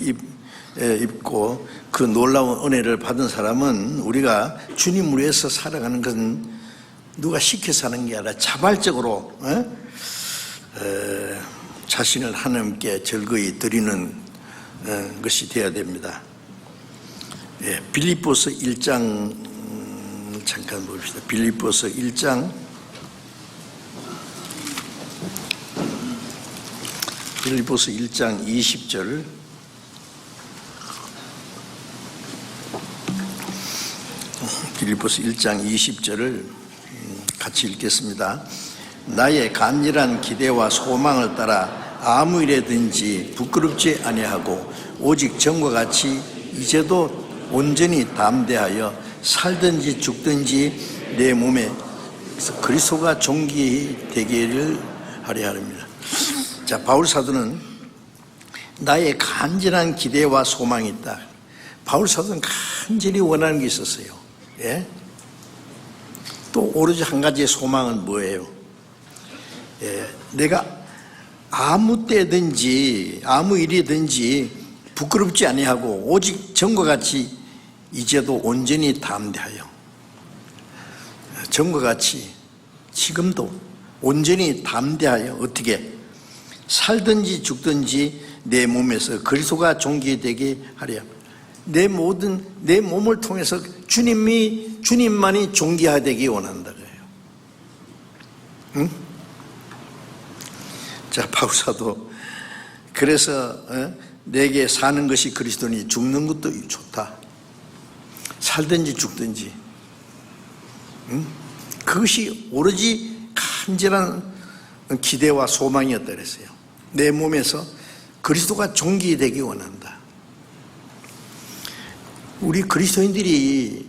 입고 그 놀라운 은혜를 받은 사람은 우리가 주님을 위해서 살아가는 것은 누가 시켜서 하는 게 아니라 자발적으로 자신을 하나님께 즐거이 드리는 것이 되어야 됩니다. 예, 빌립보서 1장 잠깐 봅시다. 빌립보서 1장 빌립보서 1장 20절 빌립보서 1장 20절을 같이 읽겠습니다. 나의 간절한 기대와 소망을 따라 아무 일에든지 부끄럽지 아니하고 오직 전과 같이 이제도 온전히 담대하여 살든지 죽든지 내 몸에 그리스도가 존귀되기를 하려 합니다. 자, 바울 사도는 나의 간절한 기대와 소망이 있다. 바울 사도는 간절히 원하는 게 있었어요. 예? 또 오로지 한 가지의 소망은 뭐예요? 예, 내가 아무 때든지 아무 일이든지 부끄럽지 아니하고 오직 전과 같이 이제도 온전히 담대하여 전과 같이 지금도 온전히 담대하여 어떻게 살든지 죽든지 내 몸에서 그리스도가 존귀되게 하려. 내 몸을 통해서 주님만이 존귀하되기 원한다 그래요. 응? 자, 바울 사도 그래서 내게 사는 것이 그리스도니 죽는 것도 좋다. 살든지 죽든지. 응? 그것이 오로지 간절한 기대와 소망이었다 그랬어요. 내 몸에서 그리스도가 존귀되기 원한다. 우리 그리스도인들이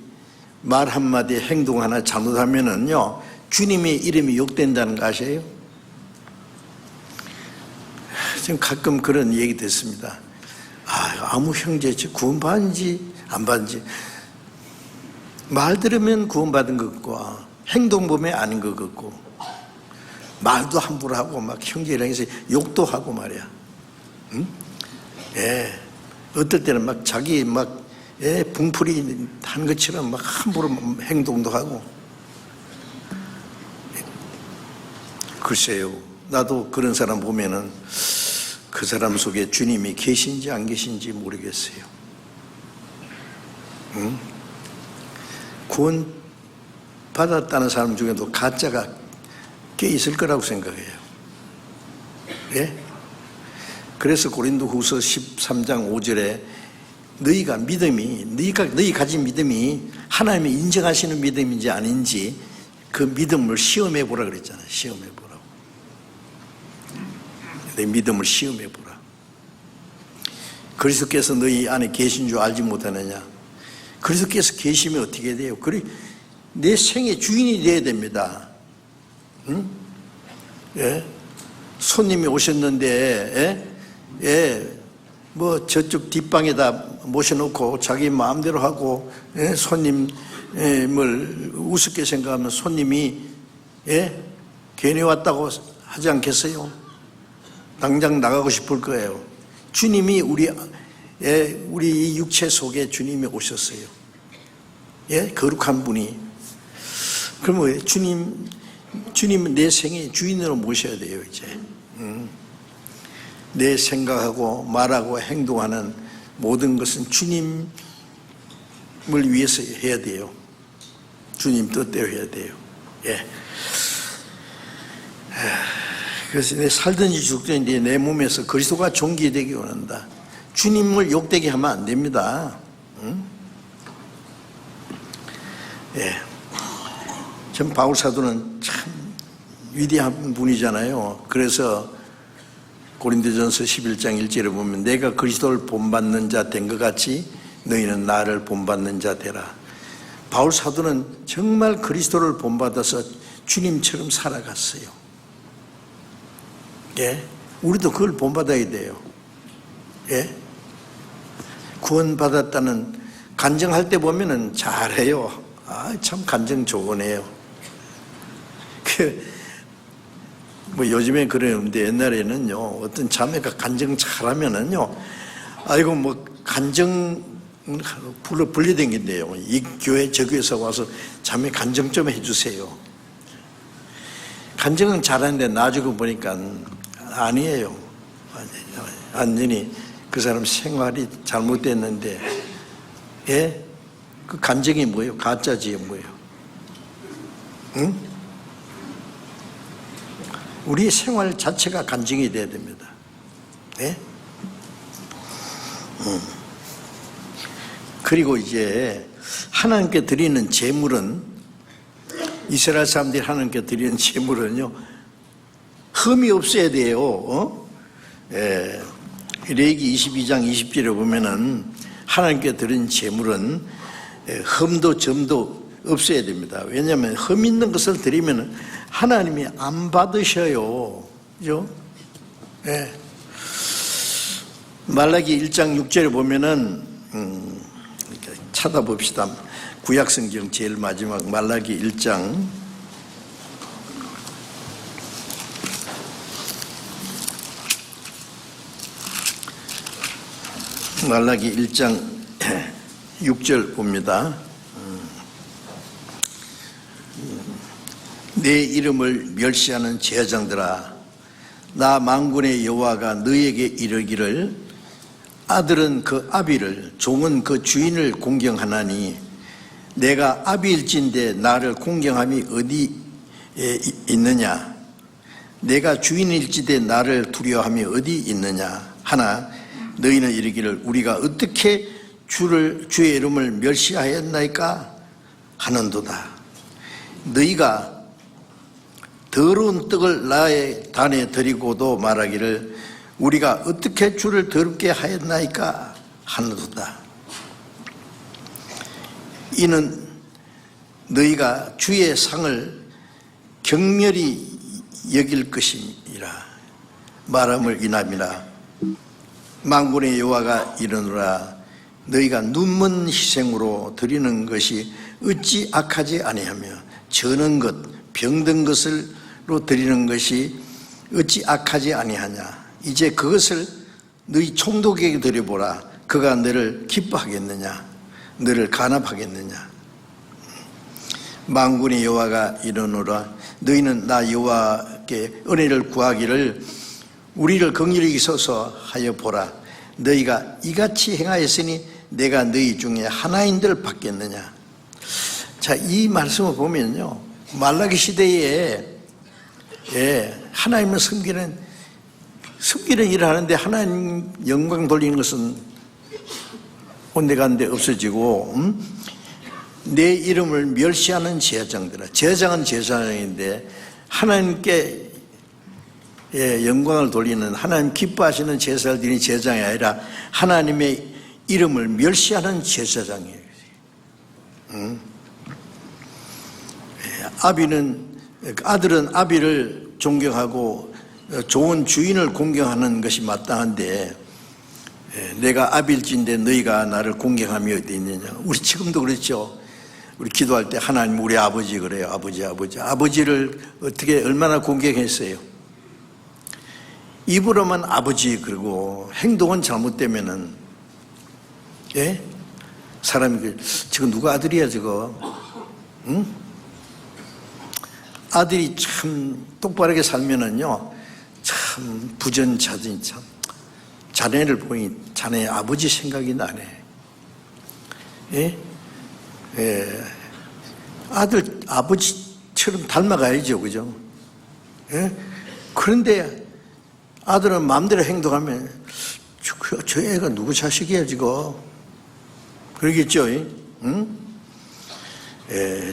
말 한마디 행동 하나 잘못하면은요 주님의 이름이 욕된다는 거 아세요? 지금 가끔 그런 얘기 듣습니다. 아무 형제 구원 받은지 안 받은지 말 들으면 구원 받은 것 같고 행동 보면 아닌 것 같고 말도 함부로 하고 막 형제랑 해서 욕도 하고 말이야. 응? 예. 어떨 때는 막 자기 막 붕풀이 한 것처럼 막 함부로 행동도 하고. 글쎄요. 나도 그런 사람 보면은 그 사람 속에 주님이 계신지 안 계신지 모르겠어요. 응? 구원 받았다는 사람 중에도 가짜가 꽤 있을 거라고 생각해요. 예? 그래서 고린도후서 13장 5절에 너희가 너희 가진 믿음이 하나님이 인정하시는 믿음인지 아닌지 그 믿음을 시험해 보라 그랬잖아요. 시험해 보라고. 내 믿음을 시험해 보라. 그리스도께서 너희 안에 계신 줄 알지 못하느냐? 그리스도께서 계시면 어떻게 돼요? 그래, 내 생의 주인이 돼야 됩니다. 응? 예? 손님이 오셨는데, 뭐 저쪽 뒷방에다 모셔놓고 자기 마음대로 하고, 손님을 우습게 생각하면 손님이, 괜히 왔다고 하지 않겠어요? 당장 나가고 싶을 거예요. 주님이 우리 이 육체 속에 주님이 오셨어요. 거룩한 분이. 그러면 주님은 내 생의 주인으로 모셔야 돼요, 이제. 내 생각하고 말하고 행동하는 모든 것은 주님을 위해서 해야 돼요. 주님 뜻대로 해야 돼요. 그래서 내 살든지 죽든지 내 몸에서 그리스도가 존귀되기 원한다. 주님을 욕되게 하면 안 됩니다. 전 바울 사도는 참 위대한 분이잖아요. 그래서 고린도전서 11장 1절에 보면 내가 그리스도를 본받는 자 된 것 같이 너희는 나를 본받는 자 되라. 바울 사도는 정말 그리스도를 본받아서 주님처럼 살아갔어요. 우리도 그걸 본받아야 돼요. 구원받았다는 간증할 때 보면은 잘해요. 참 간증 좋으네요. 뭐 요즘에 그러는데 옛날에는요, 어떤 자매가 간증 잘하면은요, 아이고 뭐 간증 불려댕긴대요. 이 교회 저 교회에서 와서 자매 간증 좀 해주세요. 간증은 잘하는데 나중에 보니까 아니에요. 완전히 그 사람 생활이 잘못됐는데, 그 간증이 뭐예요? 가짜지 뭐예요? 응? 우리의 생활 자체가 간증이 돼야 됩니다. 그리고 이제 하나님께 드리는 제물은, 이스라엘 사람들이 하나님께 드리는 제물은요, 흠이 없어야 돼요. 레위기 22장 20절에 보면은 하나님께 드리는 제물은 흠도 점도 없어야 됩니다. 왜냐하면 흠 있는 것을 드리면 하나님이 안 받으셔요. 그죠? 말라기 1장 6절에 보면은, 찾아봅시다. 구약성경 제일 마지막 말라기 1장. 말라기 1장 6절 봅니다. 내 이름을 멸시하는 제사장들아, 나 만군의 여호와가 너희에게 이르기를 아들은 그 아비를, 종은 그 주인을 공경하나니 내가 아비일진데 나를 공경함이 어디에 있느냐? 내가 주인일지되 나를 두려워함이 어디 있느냐? 하나 너희는 이르기를 우리가 어떻게 주의 이름을 멸시하였나이까 하는도다. 너희가 더러운 떡을 나의 단에 드리고도 말하기를 우리가 어떻게 주를 더럽게 하였나이까 하는도다. 이는 너희가 주의 상을 경멸히 여길 것임이라 말함을 인함이라. 만군의 여호와가 이르노라. 너희가 눈먼 희생으로 드리는 것이 어찌 악하지 아니하며 저는 것 병든 것으로 드리는 것이 어찌 악하지 아니하냐. 이제 그것을 너희 총독에게 드려보라. 그가 너를 기뻐하겠느냐, 너를 간합하겠느냐. 만군의 여호와가 이르노라. 너희는 나 여호와께 은혜를 구하기를 우리를 긍휼히 여기소서 하여 보라. 너희가 이같이 행하였으니 내가 너희 중에 하나인들 받겠느냐. 자, 이 말씀을 보면요, 말라기 시대에 하나님을 섬기는 일을 하는데 하나님 영광 돌리는 것은 온데간데 없어지고, 내 이름을 멸시하는 제사장들아. 제사장은 제사장인데 하나님께 영광을 돌리는, 하나님 기뻐하시는 제사를 드리는 제사장이 아니라 하나님의 이름을 멸시하는 제사장이에요. 아들은 아비를 존경하고 좋은 주인을 공경하는 것이 마땅한데 내가 아비일진데 너희가 나를 공경함이 어디 있느냐. 우리 지금도 그렇죠. 우리 기도할 때 하나님 우리 아버지 그래요. 아버지를 어떻게 얼마나 공경했어요. 입으로만 아버지 그러고 행동은 잘못되면은 사람이 저거 누가 아들이야 저거. 응? 아들이 참 똑바르게 살면은요 참 부전자진 참 자네를 보니 자네 아버지 생각이 나네. 아들 아버지처럼 닮아가야죠, 그죠? 그런데 아들은 마음대로 행동하면 저 애가 누구 자식이야 지금? 그러겠죠? 응?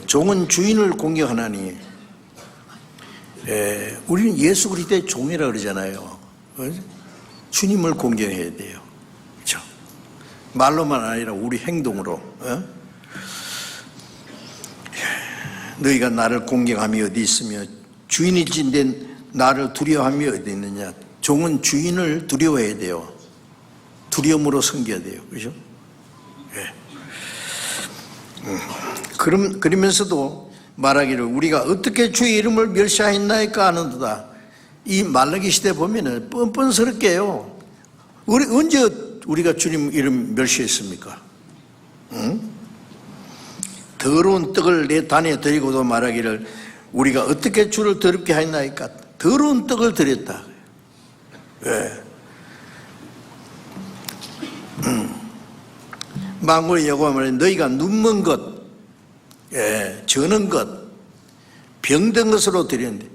종은 주인을 공경하나니 우리는 예수 그리스도의 종이라 그러잖아요. 주님을 공경해야 돼요. 그렇죠? 말로만 아니라 우리 행동으로. 너희가 나를 공경함이 어디 있으며 주인이진된 나를 두려워함이 어디 있느냐. 종은 주인을 두려워해야 돼요. 두려움으로 섬겨야 돼요. 그렇죠? 그러면서도 말하기를 우리가 어떻게 주의 이름을 멸시하였나이까 하는도다. 이 말라기 시대 보면은 뻔뻔스럽게요. 언제 우리가 주님 이름 멸시했습니까? 응? 더러운 떡을 내 단에 드리고도 말하기를 우리가 어떻게 주를 더럽게 하였나이까. 더러운 떡을 드렸다. 왜? 만군의 여호와 말하되 너희가 눈먼 것, 저는 것, 병든 것으로 드렸는데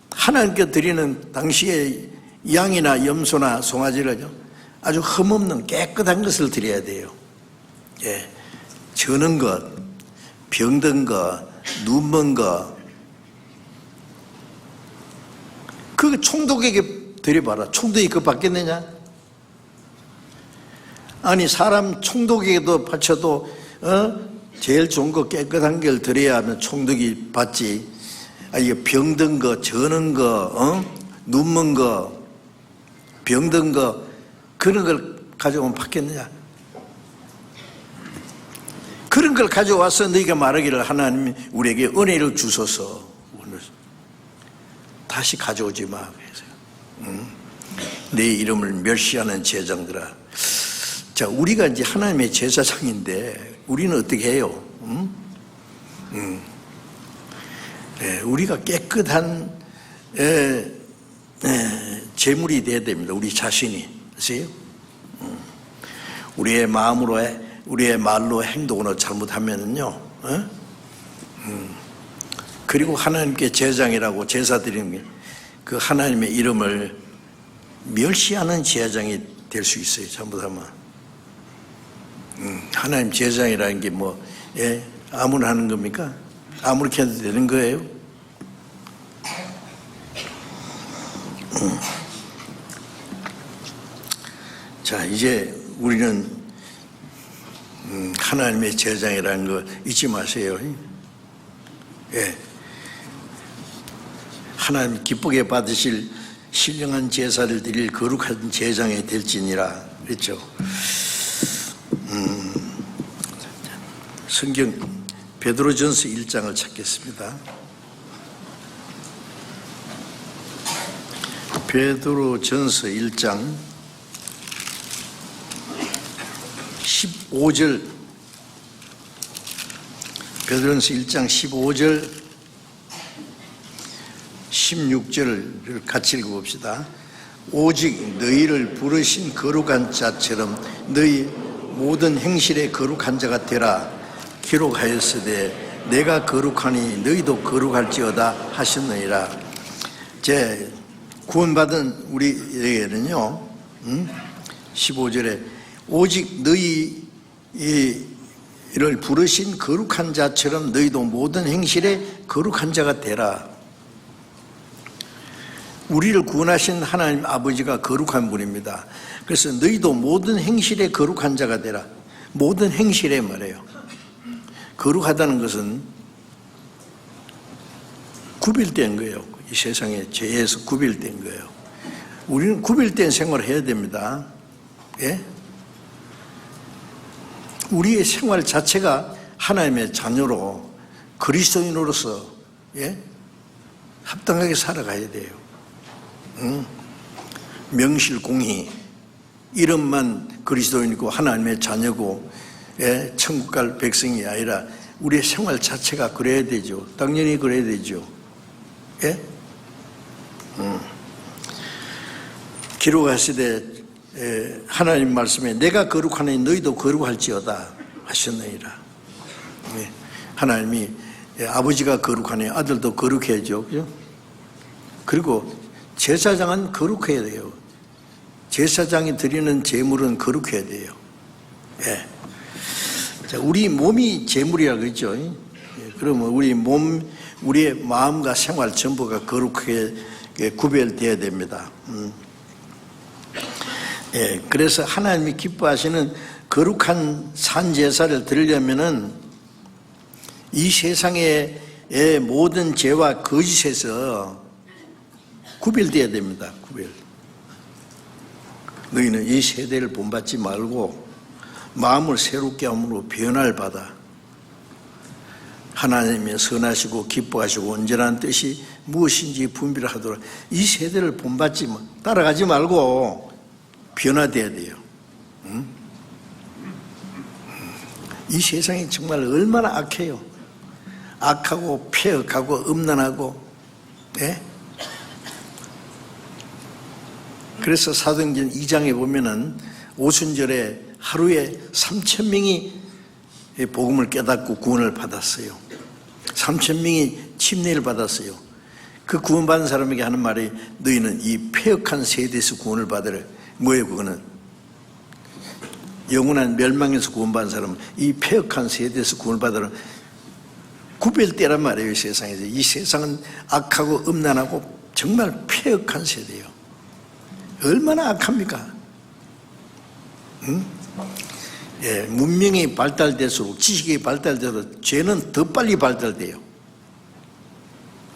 하나님께 드리는 당시에 양이나 염소나 송아지를 아주 흠없는 깨끗한 것을 드려야 돼요. 저는 것, 병든 것, 눈먼 것, 그 총독에게 드려봐라. 총독이 그거 받겠느냐? 아니 사람 총독에게도 바쳐도 제일 좋은 거 깨끗한 걸 드려야 하면 총독이 받지. 이게 병든 거, 저는 거, 눈먼 거, 병든 거 그런 걸 가져오면 받겠느냐? 그런 걸 가져와서 너희가 말하기를 하나님이 우리에게 은혜를 주소서. 다시 가져오지 마. 내 이름을 멸시하는 제장들아. 자, 우리가 이제 하나님의 제사장인데 우리는 어떻게 해요? 우리가 깨끗한 제물이 돼야 됩니다. 우리 자신이. 아세요? 우리의 마음으로, 우리의 말로, 행동으로 잘못하면은요. 그리고 하나님께 제사장이라고 제사 드리는 게 그 하나님의 이름을 멸시하는 제사장이 될 수 있어요. 잘못하면. 하나님 제사장이라는 게 뭐 아무나 하는 겁니까? 아무렇게 해도 되는 거예요? 자, 이제 우리는 하나님의 제사장이라는 거 잊지 마세요. 하나님 기쁘게 받으실 신령한 제사를 드릴 거룩한 제사장이 될지니라 그랬죠. 성경 베드로전서 1장을 찾겠습니다. 베드로전서 1장 15절, 베드로전서 1장 15절 16절을 같이 읽어봅시다. 오직 너희를 부르신 거룩한 자처럼 너희 모든 행실에 거룩한 자가 되라. 기록하였으되 내가 거룩하니 너희도 거룩할지어다 하셨느니라. 제 구원받은 우리에게는요 15절에 오직 너희를 부르신 거룩한 자처럼 너희도 모든 행실에 거룩한 자가 되라. 우리를 구원하신 하나님 아버지가 거룩한 분입니다. 그래서 너희도 모든 행실에 거룩한 자가 되라. 모든 행실에 말해요. 거룩하다는 것은 구별된 거예요. 이 세상의 죄에서 구별된 거예요. 우리는 구별된 생활을 해야 됩니다. 예? 우리의 생활 자체가 하나님의 자녀로 그리스도인으로서 예? 합당하게 살아가야 돼요. 명실공히 이름만 그리스도인이고 하나님의 자녀고 예? 천국 갈 백성이 아니라 우리의 생활 자체가 그래야 되죠. 당연히 그래야 되죠. 예? 기록하시되 하나님 말씀에 내가 거룩하니 너희도 거룩할지어다 하셨느니라. 예. 하나님이 아버지가 거룩하니 아들도 거룩해야죠. 그죠? 그리고 제사장은 거룩해야 돼요. 제사장이 드리는 제물은 거룩해야 돼요. 예. 자, 우리 몸이 제물이라고 그랬죠. 예. 그러면 우리의 마음과 생활 전부가 거룩하게 구별되어야 됩니다. 예. 그래서 하나님이 기뻐하시는 거룩한 산제사를 드리려면은 이 세상의 모든 죄와 거짓에서 구별되어야 됩니다. 구별. 너희는 이 세대를 본받지 말고 마음을 새롭게 함으로 변화를 받아 하나님의 선하시고 기뻐하시고 온전한 뜻이 무엇인지 분별하도록 이 세대를 본받지 따라가지 말고 변화돼야 돼요. 이 세상이 정말 얼마나 악해요. 악하고 폐역하고 음란하고 예? 그래서 사도행전 2장에 보면은 오순절에 하루에 3,000명이 복음을 깨닫고 구원을 받았어요. 3,000명이 침례를 받았어요. 그 구원받은 사람에게 하는 말이 너희는 이 폐역한 세대에서 구원을 받으라. 뭐예요 그거는? 영원한 멸망에서 구원받은 사람은 이 폐역한 세대에서 구원을 받으라. 구별되란 말이에요. 이 세상에서. 이 세상은 악하고 음란하고 정말 폐역한 세대예요. 얼마나 악합니까? 응? 예, 문명이 발달될수록 지식이 발달될수록 죄는 더 빨리 발달돼요.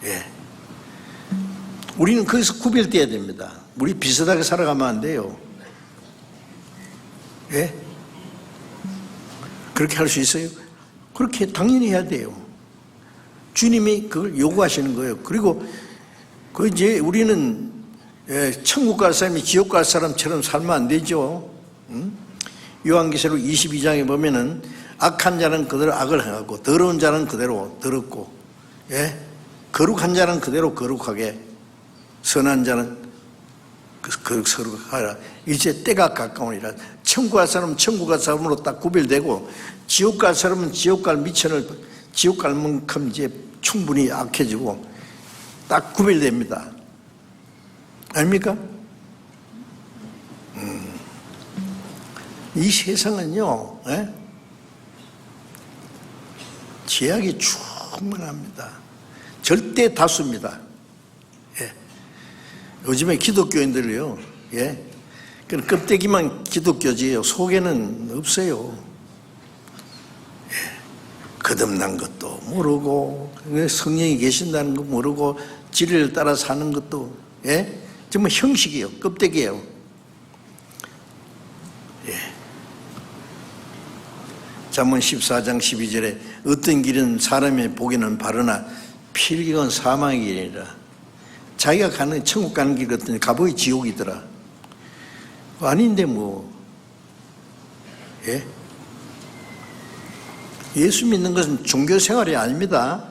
예. 우리는 거기서 구별돼야 됩니다. 우리 비슷하게 살아가면 안 돼요. 예? 그렇게 할 수 있어요? 그렇게 당연히 해야 돼요. 주님이 그걸 요구하시는 거예요. 그리고 그 이제 우리는 천국 갈 사람이 지옥 갈 사람처럼 살면 안 되죠. 응? 요한계시록 22장에 보면은 악한 자는 그대로 악을 행하고 더러운 자는 그대로 더럽고 예? 거룩한 자는 그대로 거룩하게 선한 자는 서로 하라. 이제 때가 가까우니라. 천국 갈 사람은 천국 갈 사람으로 딱 구별되고 지옥 갈 사람은 지옥 갈 미천을 지옥 갈 만큼 이제 충분히 악해지고 딱 구별됩니다. 아닙니까? 이 세상은요, 예? 죄악이 충만합니다. 절대 다수입니다. 예. 요즘에 기독교인들이요, 예. 그냥 껍데기만 기독교지요. 속에는 없어요. 예. 거듭난 것도 모르고, 성령이 계신다는 거 모르고, 진리를 따라 사는 것도, 예. 정말 형식이에요. 껍데기예요. 예. 잠언 14장 12절에 어떤 길은 사람의 보기는 바르나 필경은 사망의 길이라. 자기가 가는 천국 가는 길 같더니 가보이 지옥이더라. 아닌데 뭐. 예? 예수 믿는 것은 종교 생활이 아닙니다.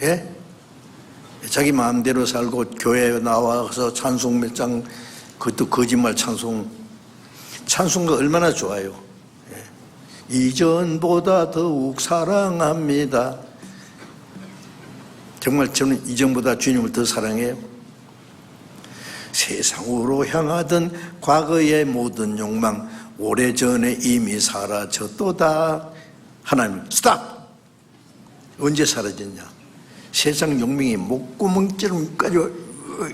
예? 자기 마음대로 살고 교회에 나와서 찬송 몇 장, 그것도 거짓말 찬송가 얼마나 좋아요. 예. 이전보다 더욱 사랑합니다. 정말 저는 이전보다 주님을 더 사랑해요. 세상으로 향하던 과거의 모든 욕망 오래전에 이미 사라졌도다. 하나님 스탑. 언제 사라졌냐? 세상 욕망이 목구멍처럼까지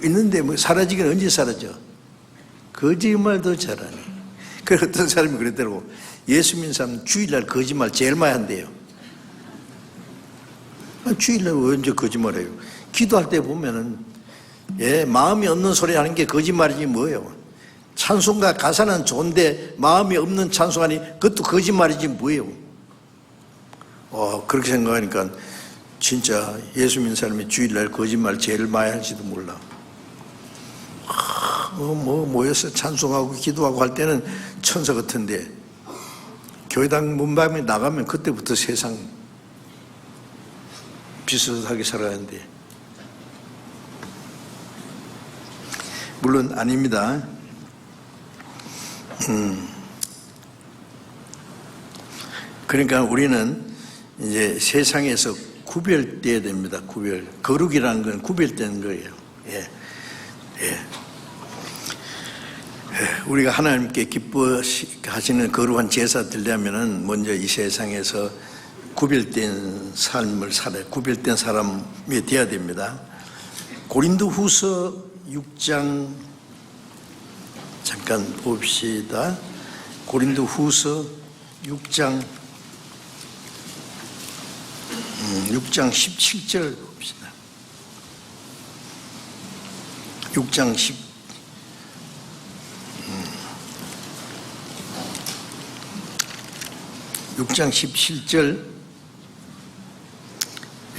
있는데 뭐 사라지긴 언제 사라져? 거짓말도 잘하네. 그 어떤 사람이 그랬더라고. 예수 믿는 사람 주일날 거짓말 제일 많이 한대요. 주일날 언제 거짓말해요? 기도할 때 보면은 마음이 없는 소리 하는 게 거짓말이지 뭐예요? 찬송가 가사는 좋은데 마음이 없는 찬송하니 그것도 거짓말이지 뭐예요? 그렇게 생각하니까 진짜 예수 믿는 사람이 주일날 거짓말 제일 많이 할지도 몰라. 모여서 찬송하고 기도하고 할 때는 천사 같은데 교회당 문방에 나가면 그때부터 세상 비슷하게 살아가는데 물론 아닙니다. 그러니까 우리는 이제 세상에서 구별돼야 됩니다. 거룩이라는 건 구별되는 거예요. 우리가 하나님께 기뻐하시는 거룩한 제사 드리려면은 먼저 이 세상에서 구별된 삶을 살아야 구별된 사람이 되어야 됩니다. 고린도후서 6장 잠깐 봅시다. 고린도후서 6장 17절 봅시다. 6장 17절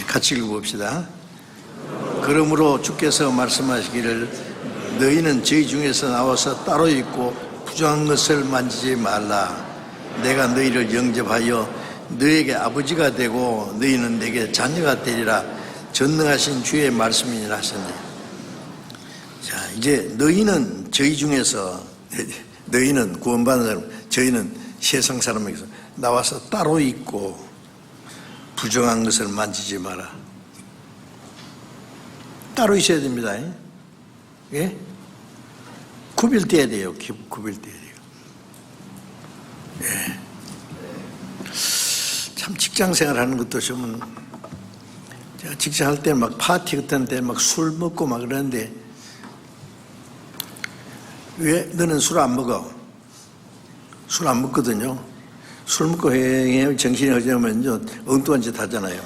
같이 읽어봅시다. 그러므로 주께서 말씀하시기를 너희는 저희 중에서 나와서 따로 있고 부정한 것을 만지지 말라. 내가 너희를 영접하여 너에게 아버지가 되고 너희는 내게 자녀가 되리라. 전능하신 주의 말씀이니라 하셨네. 자, 이제 너희는 저희 중에서 너희는 구원받은 사람, 저희는 세상 사람에게서 나와서 따로 있고 부정한 것을 만지지 마라. 따로 있어야 됩니다. 예? 구별돼야 돼요. 구별돼야 돼요. 예. 참 직장 생활하는 것도 좀 제가 직장 할 때 막 파티 같은 데 막 술 먹고 막 그러는데 왜 너는 술 안 먹어? 술 안 먹거든요. 술 먹고 정신이 허전하면요 엉뚱한 짓 하잖아요.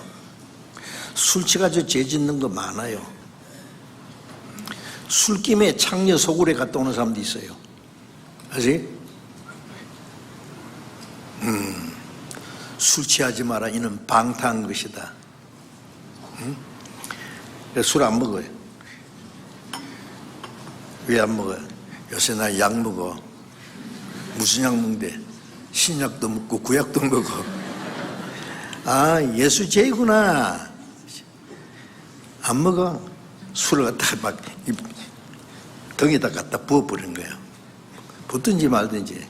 술 취가지고 죄 짓는 거 많아요. 술김에 창녀 소굴에 갔다 오는 사람도 있어요. 아시? 술 취하지 마라. 이는 방탕한 것이다. 술 안 먹어요. 왜 안 먹어요? 요새 나 약 먹어. 무슨 약 먹는데? 신약도 먹고 구약도 먹어. 아, 예수 죄구나. 안 먹어. 술을 갖다가 막 등에다 갖다 부어버리는 거예요. 붓든지 말든지.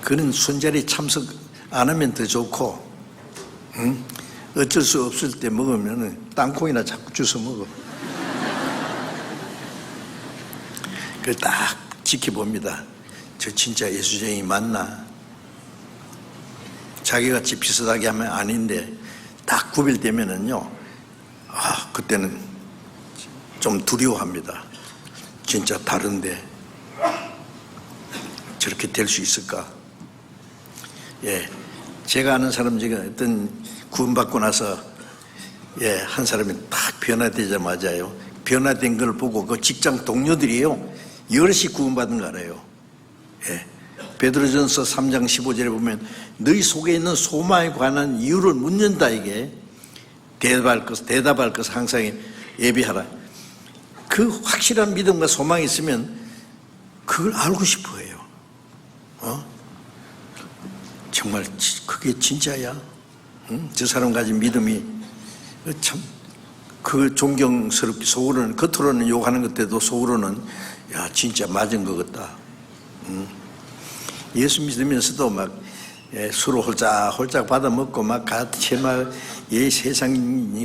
그런 순자리 참석 안 하면 더 좋고, 어쩔 수 없을 때 먹으면 땅콩이나 자꾸 주워 먹어. 그걸 딱 지켜봅니다. 저 진짜 예수쟁이 맞나? 자기같이 비슷하게 하면 아닌데 딱 구별되면은요, 그때는 좀 두려워합니다. 진짜 다른데 저렇게 될 수 있을까? 예, 제가 아는 사람 중에 어떤 구원받고 나서 한 사람이 딱 변화되자마자요, 변화된 걸 보고 그 직장 동료들이요 여럿이 구원받은 거 알아요. 예, 베드로전서 3장 15절에 보면 너희 속에 있는 소망에 관한 이유를 묻는다. 이게 대답할 것을 항상 예비하라. 그 확실한 믿음과 소망이 있으면 그걸 알고 싶어 해요. 정말 그게 진짜야? 저 사람 가진 믿음이 참 그 존경스럽게 속으로는, 겉으로는 욕하는 것들도 속으로는 야 진짜 맞은 것 같다. 예수 믿으면서도 막 술을 홀짝 받아 먹고 막 같이 막 세상이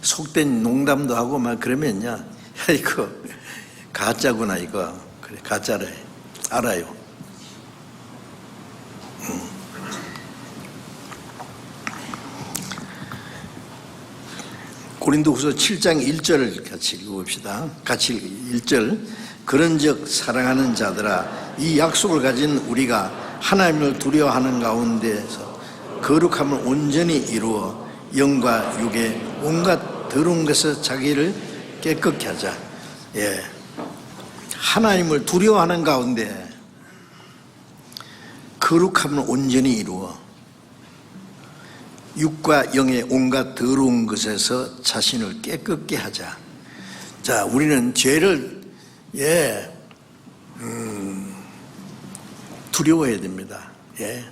속된 농담도 하고 막 그러면요, 이거 가짜구나. 이거 그래 가짜래 알아요. 고린도후서 7장 1절을 같이 읽어봅시다. 같이 1절. 그런즉 사랑하는 자들아, 이 약속을 가진 우리가 하나님을 두려워하는 가운데서 거룩함을 온전히 이루어 영과 육의 온갖 더러운 것에서 자기를 깨끗게 하자. 예. 하나님을 두려워하는 가운데 거룩함을 온전히 이루어 육과 영의 온갖 더러운 것에서 자신을 깨끗게 하자. 자, 우리는 죄를 두려워해야 됩니다. 예.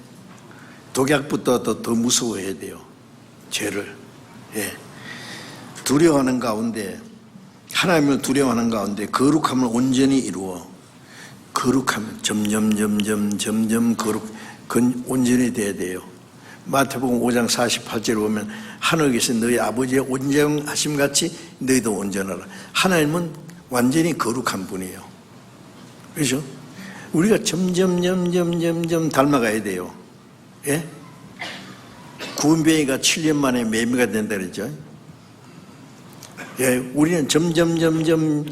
독약부터 더 무서워해야 돼요. 죄를. 예. 두려워하는 가운데, 하나님을 두려워하는 가운데 거룩함을 온전히 이루어 거룩함을 점점 온전히 돼야 돼요. 마태복음 5장 48절에 보면 하늘에서 너희 아버지의 온전하심 같이 너희도 온전하라. 하나님은 완전히 거룩한 분이에요. 그렇죠? 우리가 점점 닮아가야 돼요. 예? 구은뱅이가 7년 만에 매미가 된다 그랬죠. 예, 우리는 점점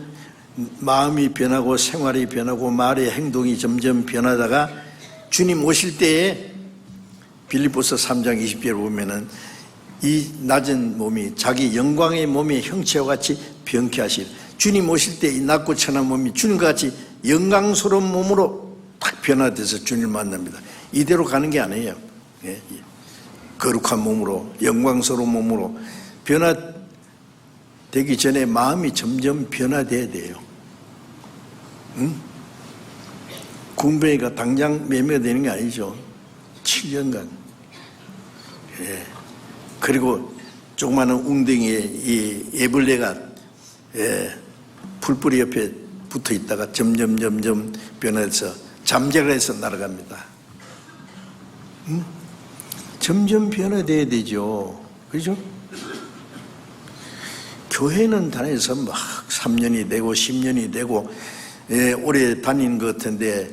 마음이 변하고 생활이 변하고 말의 행동이 점점 변하다가 주님 오실 때에 빌립보서 3장 20절을 보면은 이 낮은 몸이 자기 영광의 몸의 형체와 같이 변케 하실, 주님 오실 때 이 낮고 천한 몸이 주님과 같이 영광스러운 몸으로 딱 변화돼서 주님을 만납니다. 이대로 가는 게 아니에요. 예, 거룩한 몸으로, 영광스러운 몸으로 변화되기 전에 마음이 점점 변화돼야 돼요. 응? 군뱅이가 당장 매매가 되는 게 아니죠. 7년간. 예. 그리고 조그마한 웅덩이에 이 애벌레가 풀뿌리 옆에 붙어 있다가 점점 변해서 잠재가 해서 날아갑니다. 응? 점점 변화돼야 되죠. 그죠? 교회는 다녀서 막 3년이 되고 10년이 되고 오래 다닌 것 같은데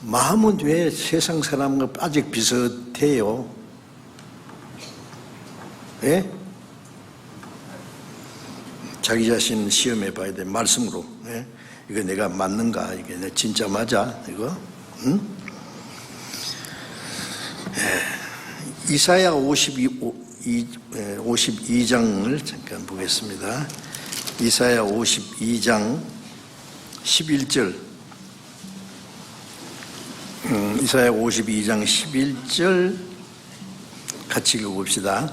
마음은 왜 세상 사람과 아직 비슷해요? 예? 자기 자신 시험해 봐야 돼. 말씀으로. 예? 이거 내가 맞는가? 이게 내가 진짜 맞아? 이거? 응? 예. 이사야 52장을 잠깐 보겠습니다. 이사야 52장 11절. 이사야 52장 11절 같이 읽어봅시다.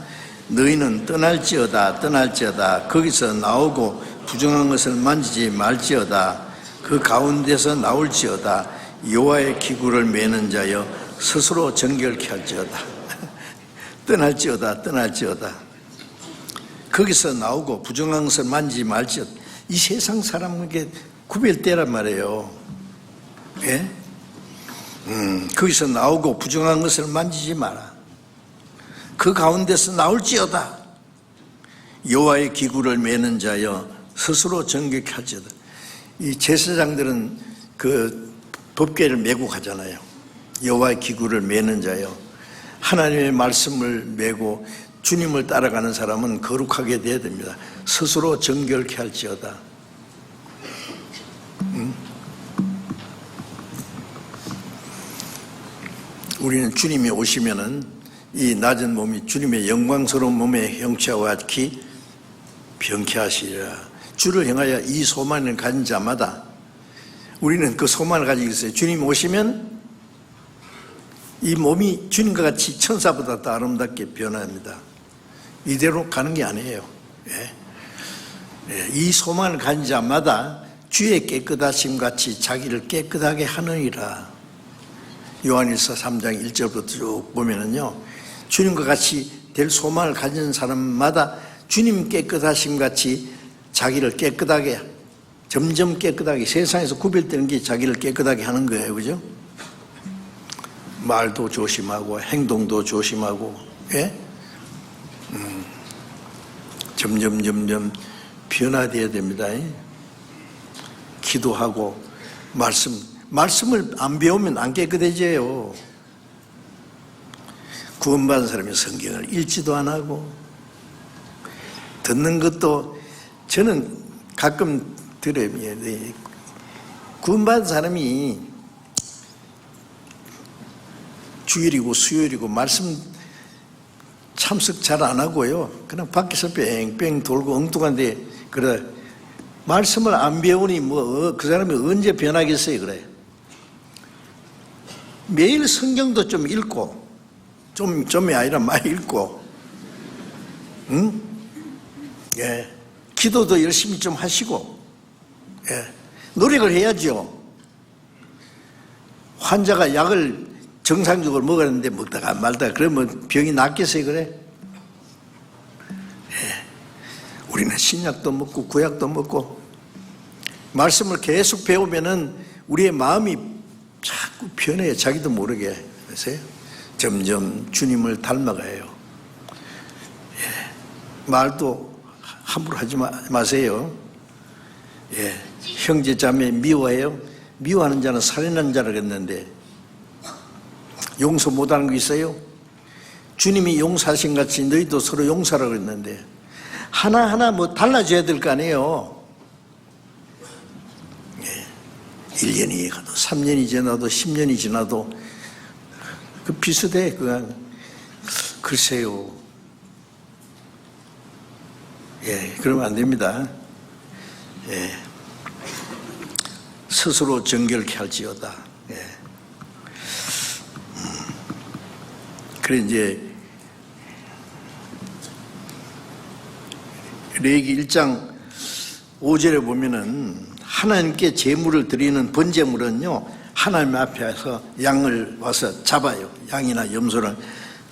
너희는 떠날지어다 거기서 나오고 부정한 것을 만지지 말지어다. 그 가운데서 나올지어다. 여호와의 기구를 매는 자여 스스로 정결케 할지어다. 떠날지어다 거기서 나오고 부정한 것을 만지지 말지어다. 이 세상 사람에게 구별되란 말이에요. 예? 거기서 나오고 부정한 것을 만지지 마라. 그 가운데서 나올지어다. 여호와의 기구를 매는 자여 스스로 정결케 할지어다. 이 제사장들은 그 법궤를 메고 가잖아요. 여호와의 기구를 매는 자여, 하나님의 말씀을 메고 주님을 따라가는 사람은 거룩하게 돼야 됩니다. 스스로 정결케 할지어다. 우리는 주님이 오시면은 이 낮은 몸이 주님의 영광스러운 몸의 형체와 같이 변케 하시리라. 주를 향하여 이 소망을 가진 자마다 우리는 그 소망을 가지고 있어요. 주님 오시면 이 몸이 주님과 같이 천사보다 더 아름답게 변합니다. 이대로 가는 게 아니에요. 이 소망을 가진 자마다 주의 깨끗하심 같이 자기를 깨끗하게 하느니라. 요한일서 3장 1절부터 쭉 보면은요, 주님과 같이 될 소망을 가진 사람마다 주님 깨끗하심 같이 자기를 깨끗하게, 점점 깨끗하게, 세상에서 구별되는 게 자기를 깨끗하게 하는 거예요. 그죠? 말도 조심하고 행동도 조심하고, 예? 점점 변화되어야 됩니다. 기도하고 말씀을 안 배우면 안 깨끗해져요. 구원받은 사람이 성경을 읽지도 안 하고 듣는 것도, 저는 가끔 들어요. 구원받은 사람이 주일이고 수요일이고 말씀 참석 잘 안 하고요. 그냥 밖에서 뺑뺑 돌고 엉뚱한데, 그래. 말씀을 안 배우니 그 사람이 언제 변하겠어요, 그래. 매일 성경도 좀 읽고, 좀이 아니라 많이 읽고, 응? 예. 기도도 열심히 좀 하시고, 예. 노력을 해야죠. 환자가 약을 정상적으로 먹었는데 먹다가 말다가 그러면 병이 낫겠어요, 그래? 예. 우리는 신약도 먹고 구약도 먹고 말씀을 계속 배우면은 우리의 마음이 자꾸 변해요. 자기도 모르게. 그래서 점점 주님을 닮아가요. 예. 말도 함부로 하지 마세요. 예. 형제 자매 미워해요? 미워하는 자는 살인하는 자라 그랬는데 용서 못하는 거 있어요? 주님이 용서하신 같이 너희도 서로 용서하라고 그랬는데 하나하나 뭐 달라져야 될 거 아니에요. 예. 1년이 가도 3년이 지나도 10년이 지나도 그 비슷해. 그냥 글쎄요. 예, 그러면 안 됩니다. 예. 스스로 정결케 할지어다. 예. 그래 이제 레위기 1장 5절에 보면은 하나님께 제물을 드리는 번제물은요 하나님 앞에서 양을 와서 잡아요. 양이나 염소를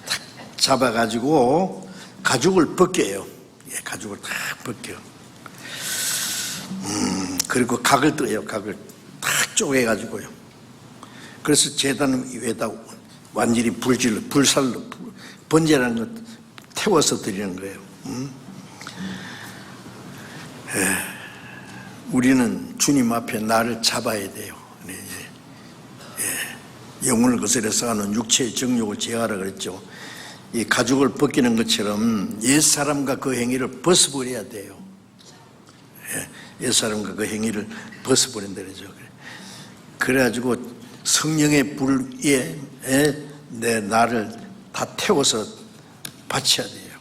탁 잡아가지고 가죽을 벗겨요. 예, 가죽을 탁 벗겨. 그리고 각을 떠요. 각을 탁 쪼개가지고요. 그래서 제단 위에다 완전히 불살로 번제라는 것 태워서 드리는 거예요. 예. 우리는 주님 앞에 나를 잡아야 돼요. 예. 영혼을 거스려서 하는 육체의 정욕을 제어하라 그랬죠. 이 가죽을 벗기는 것처럼 옛사람과 그 행위를 벗어버려야 돼요. 예. 옛사람과 그 행위를 벗어버린다 그러죠. 그래가지고 성령의 불에 내 나를 다 태워서 바쳐야 돼요.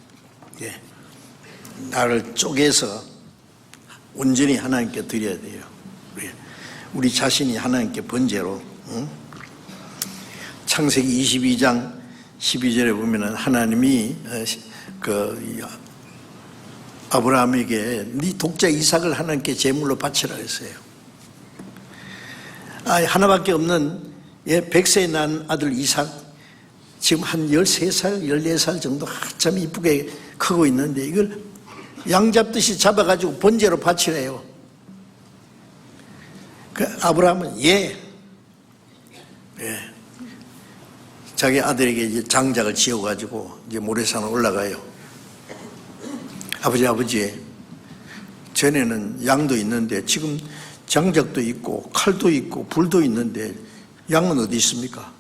예. 나를 쪼개서 온전히 하나님께 드려야 돼요. 우리 자신이 하나님께 번제로. 응? 창세기 22장 12절에 보면은 하나님이 그 아브라함에게 네 독자 이삭을 하나님께 제물로 바치라 했어요. 하나밖에 없는 100세에 난 아들 이삭 지금 한 13살, 14살 정도 참 이쁘게 크고 있는데 이걸 양 잡듯이 잡아가지고 번제로 바치래요. 그 아브라함은 예. 자기 아들에게 이제 장작을 지어가지고 이제 모래산에 올라가요. 아버지, 전에는 양도 있는데 지금 장작도 있고 칼도 있고 불도 있는데 양은 어디 있습니까?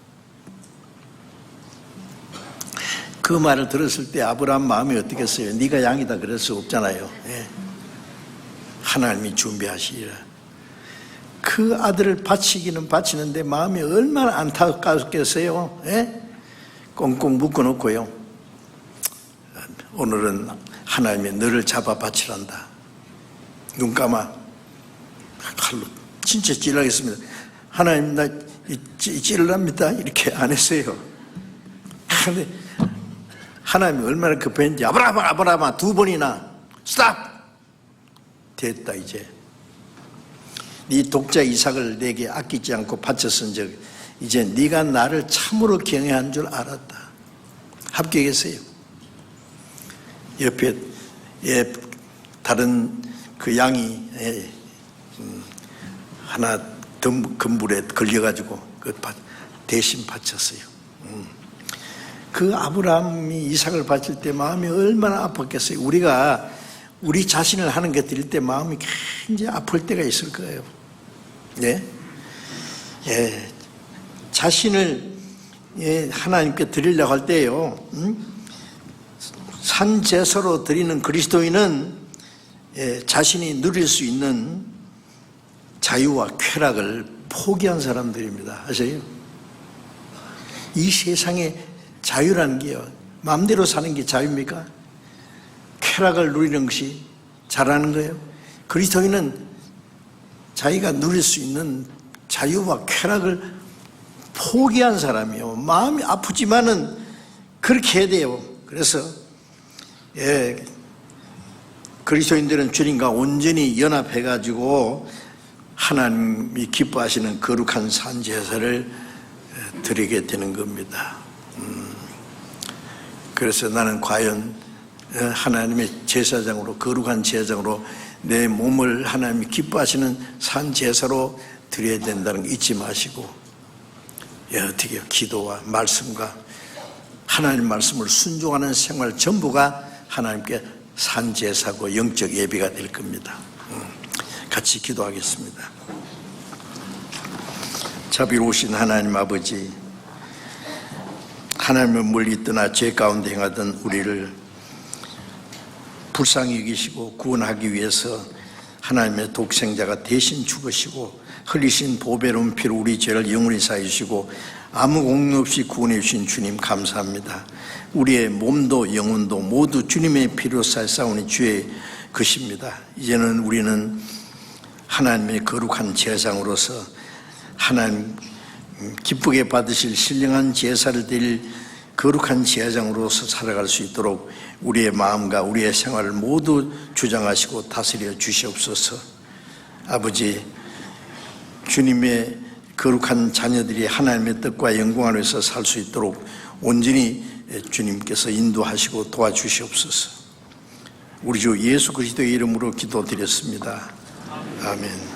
그 말을 들었을 때 아브라함 마음이 어떻겠어요? 네가 양이다 그럴 수 없잖아요. 예. 하나님이 준비하시리라. 그 아들을 바치기는 바치는데 마음이 얼마나 안타깝겠어요. 예? 꽁꽁 묶어놓고요. 오늘은 하나님이 너를 잡아 바치란다. 눈 감아. 칼로 진짜 찔러야겠습니다. 하나님 나 찔러랍니다. 이렇게 안 했어요. 근데 하나님이 얼마나 급했는지 아브라함아 2번이나 스탑! 됐다 이제. 네 독자 이삭을 내게 아끼지 않고 바쳤은즉 이제 네가 나를 참으로 경외한 줄 알았다. 합격했어요. 옆에 다른 그 양이 하나 금불에 걸려가지고 그 대신 바쳤어요. 그 아브라함이 이삭을 바칠 때 마음이 얼마나 아팠겠어요. 우리가 우리 자신을 하는 것 드릴 때 마음이 굉장히 아플 때가 있을 거예요. 네? 예. 자신을 하나님께 드리려고 할 때요. 산제사로 드리는 그리스도인은 자신이 누릴 수 있는 자유와 쾌락을 포기한 사람들입니다. 아세요? 이 세상에 자유라는 게요. 마음대로 사는 게 자유입니까? 쾌락을 누리는 것이 잘하는 거예요? 그리스도인은 자기가 누릴 수 있는 자유와 쾌락을 포기한 사람이요. 마음이 아프지만은 그렇게 해야 돼요. 그래서 그리스도인들은 주님과 온전히 연합해가지고 하나님이 기뻐하시는 거룩한 산제사를 드리게 되는 겁니다. 그래서 나는 과연 하나님의 제사장으로, 거룩한 제사장으로 내 몸을 하나님이 기뻐하시는 산제사로 드려야 된다는 거 잊지 마시고, 어떻게 기도와 말씀과 하나님 말씀을 순종하는 생활 전부가 하나님께 산제사고 영적 예배가 될 겁니다. 같이 기도하겠습니다. 자비로우신 하나님 아버지, 하나님을 멀리 떠나 죄 가운데 행하던 우리를 불쌍히 여기시고 구원하기 위해서 하나님의 독생자가 대신 죽으시고 흘리신 보배로운 피로 우리 죄를 영원히 사하시고 아무 공로 없이 구원해 주신 주님 감사합니다. 우리의 몸도 영혼도 모두 주님의 피로 싸우니 주의 것입니다. 이제는 우리는 하나님의 거룩한 제사장으로서 하나님 기쁘게 받으실 신령한 제사를 드릴 거룩한 제사장으로서 살아갈 수 있도록 우리의 마음과 우리의 생활을 모두 주장하시고 다스려 주시옵소서. 아버지, 주님의 거룩한 자녀들이 하나님의 뜻과 영광 안에서 살 수 있도록 온전히 주님께서 인도하시고 도와주시옵소서. 우리 주 예수 그리스도의 이름으로 기도드렸습니다. 아멘.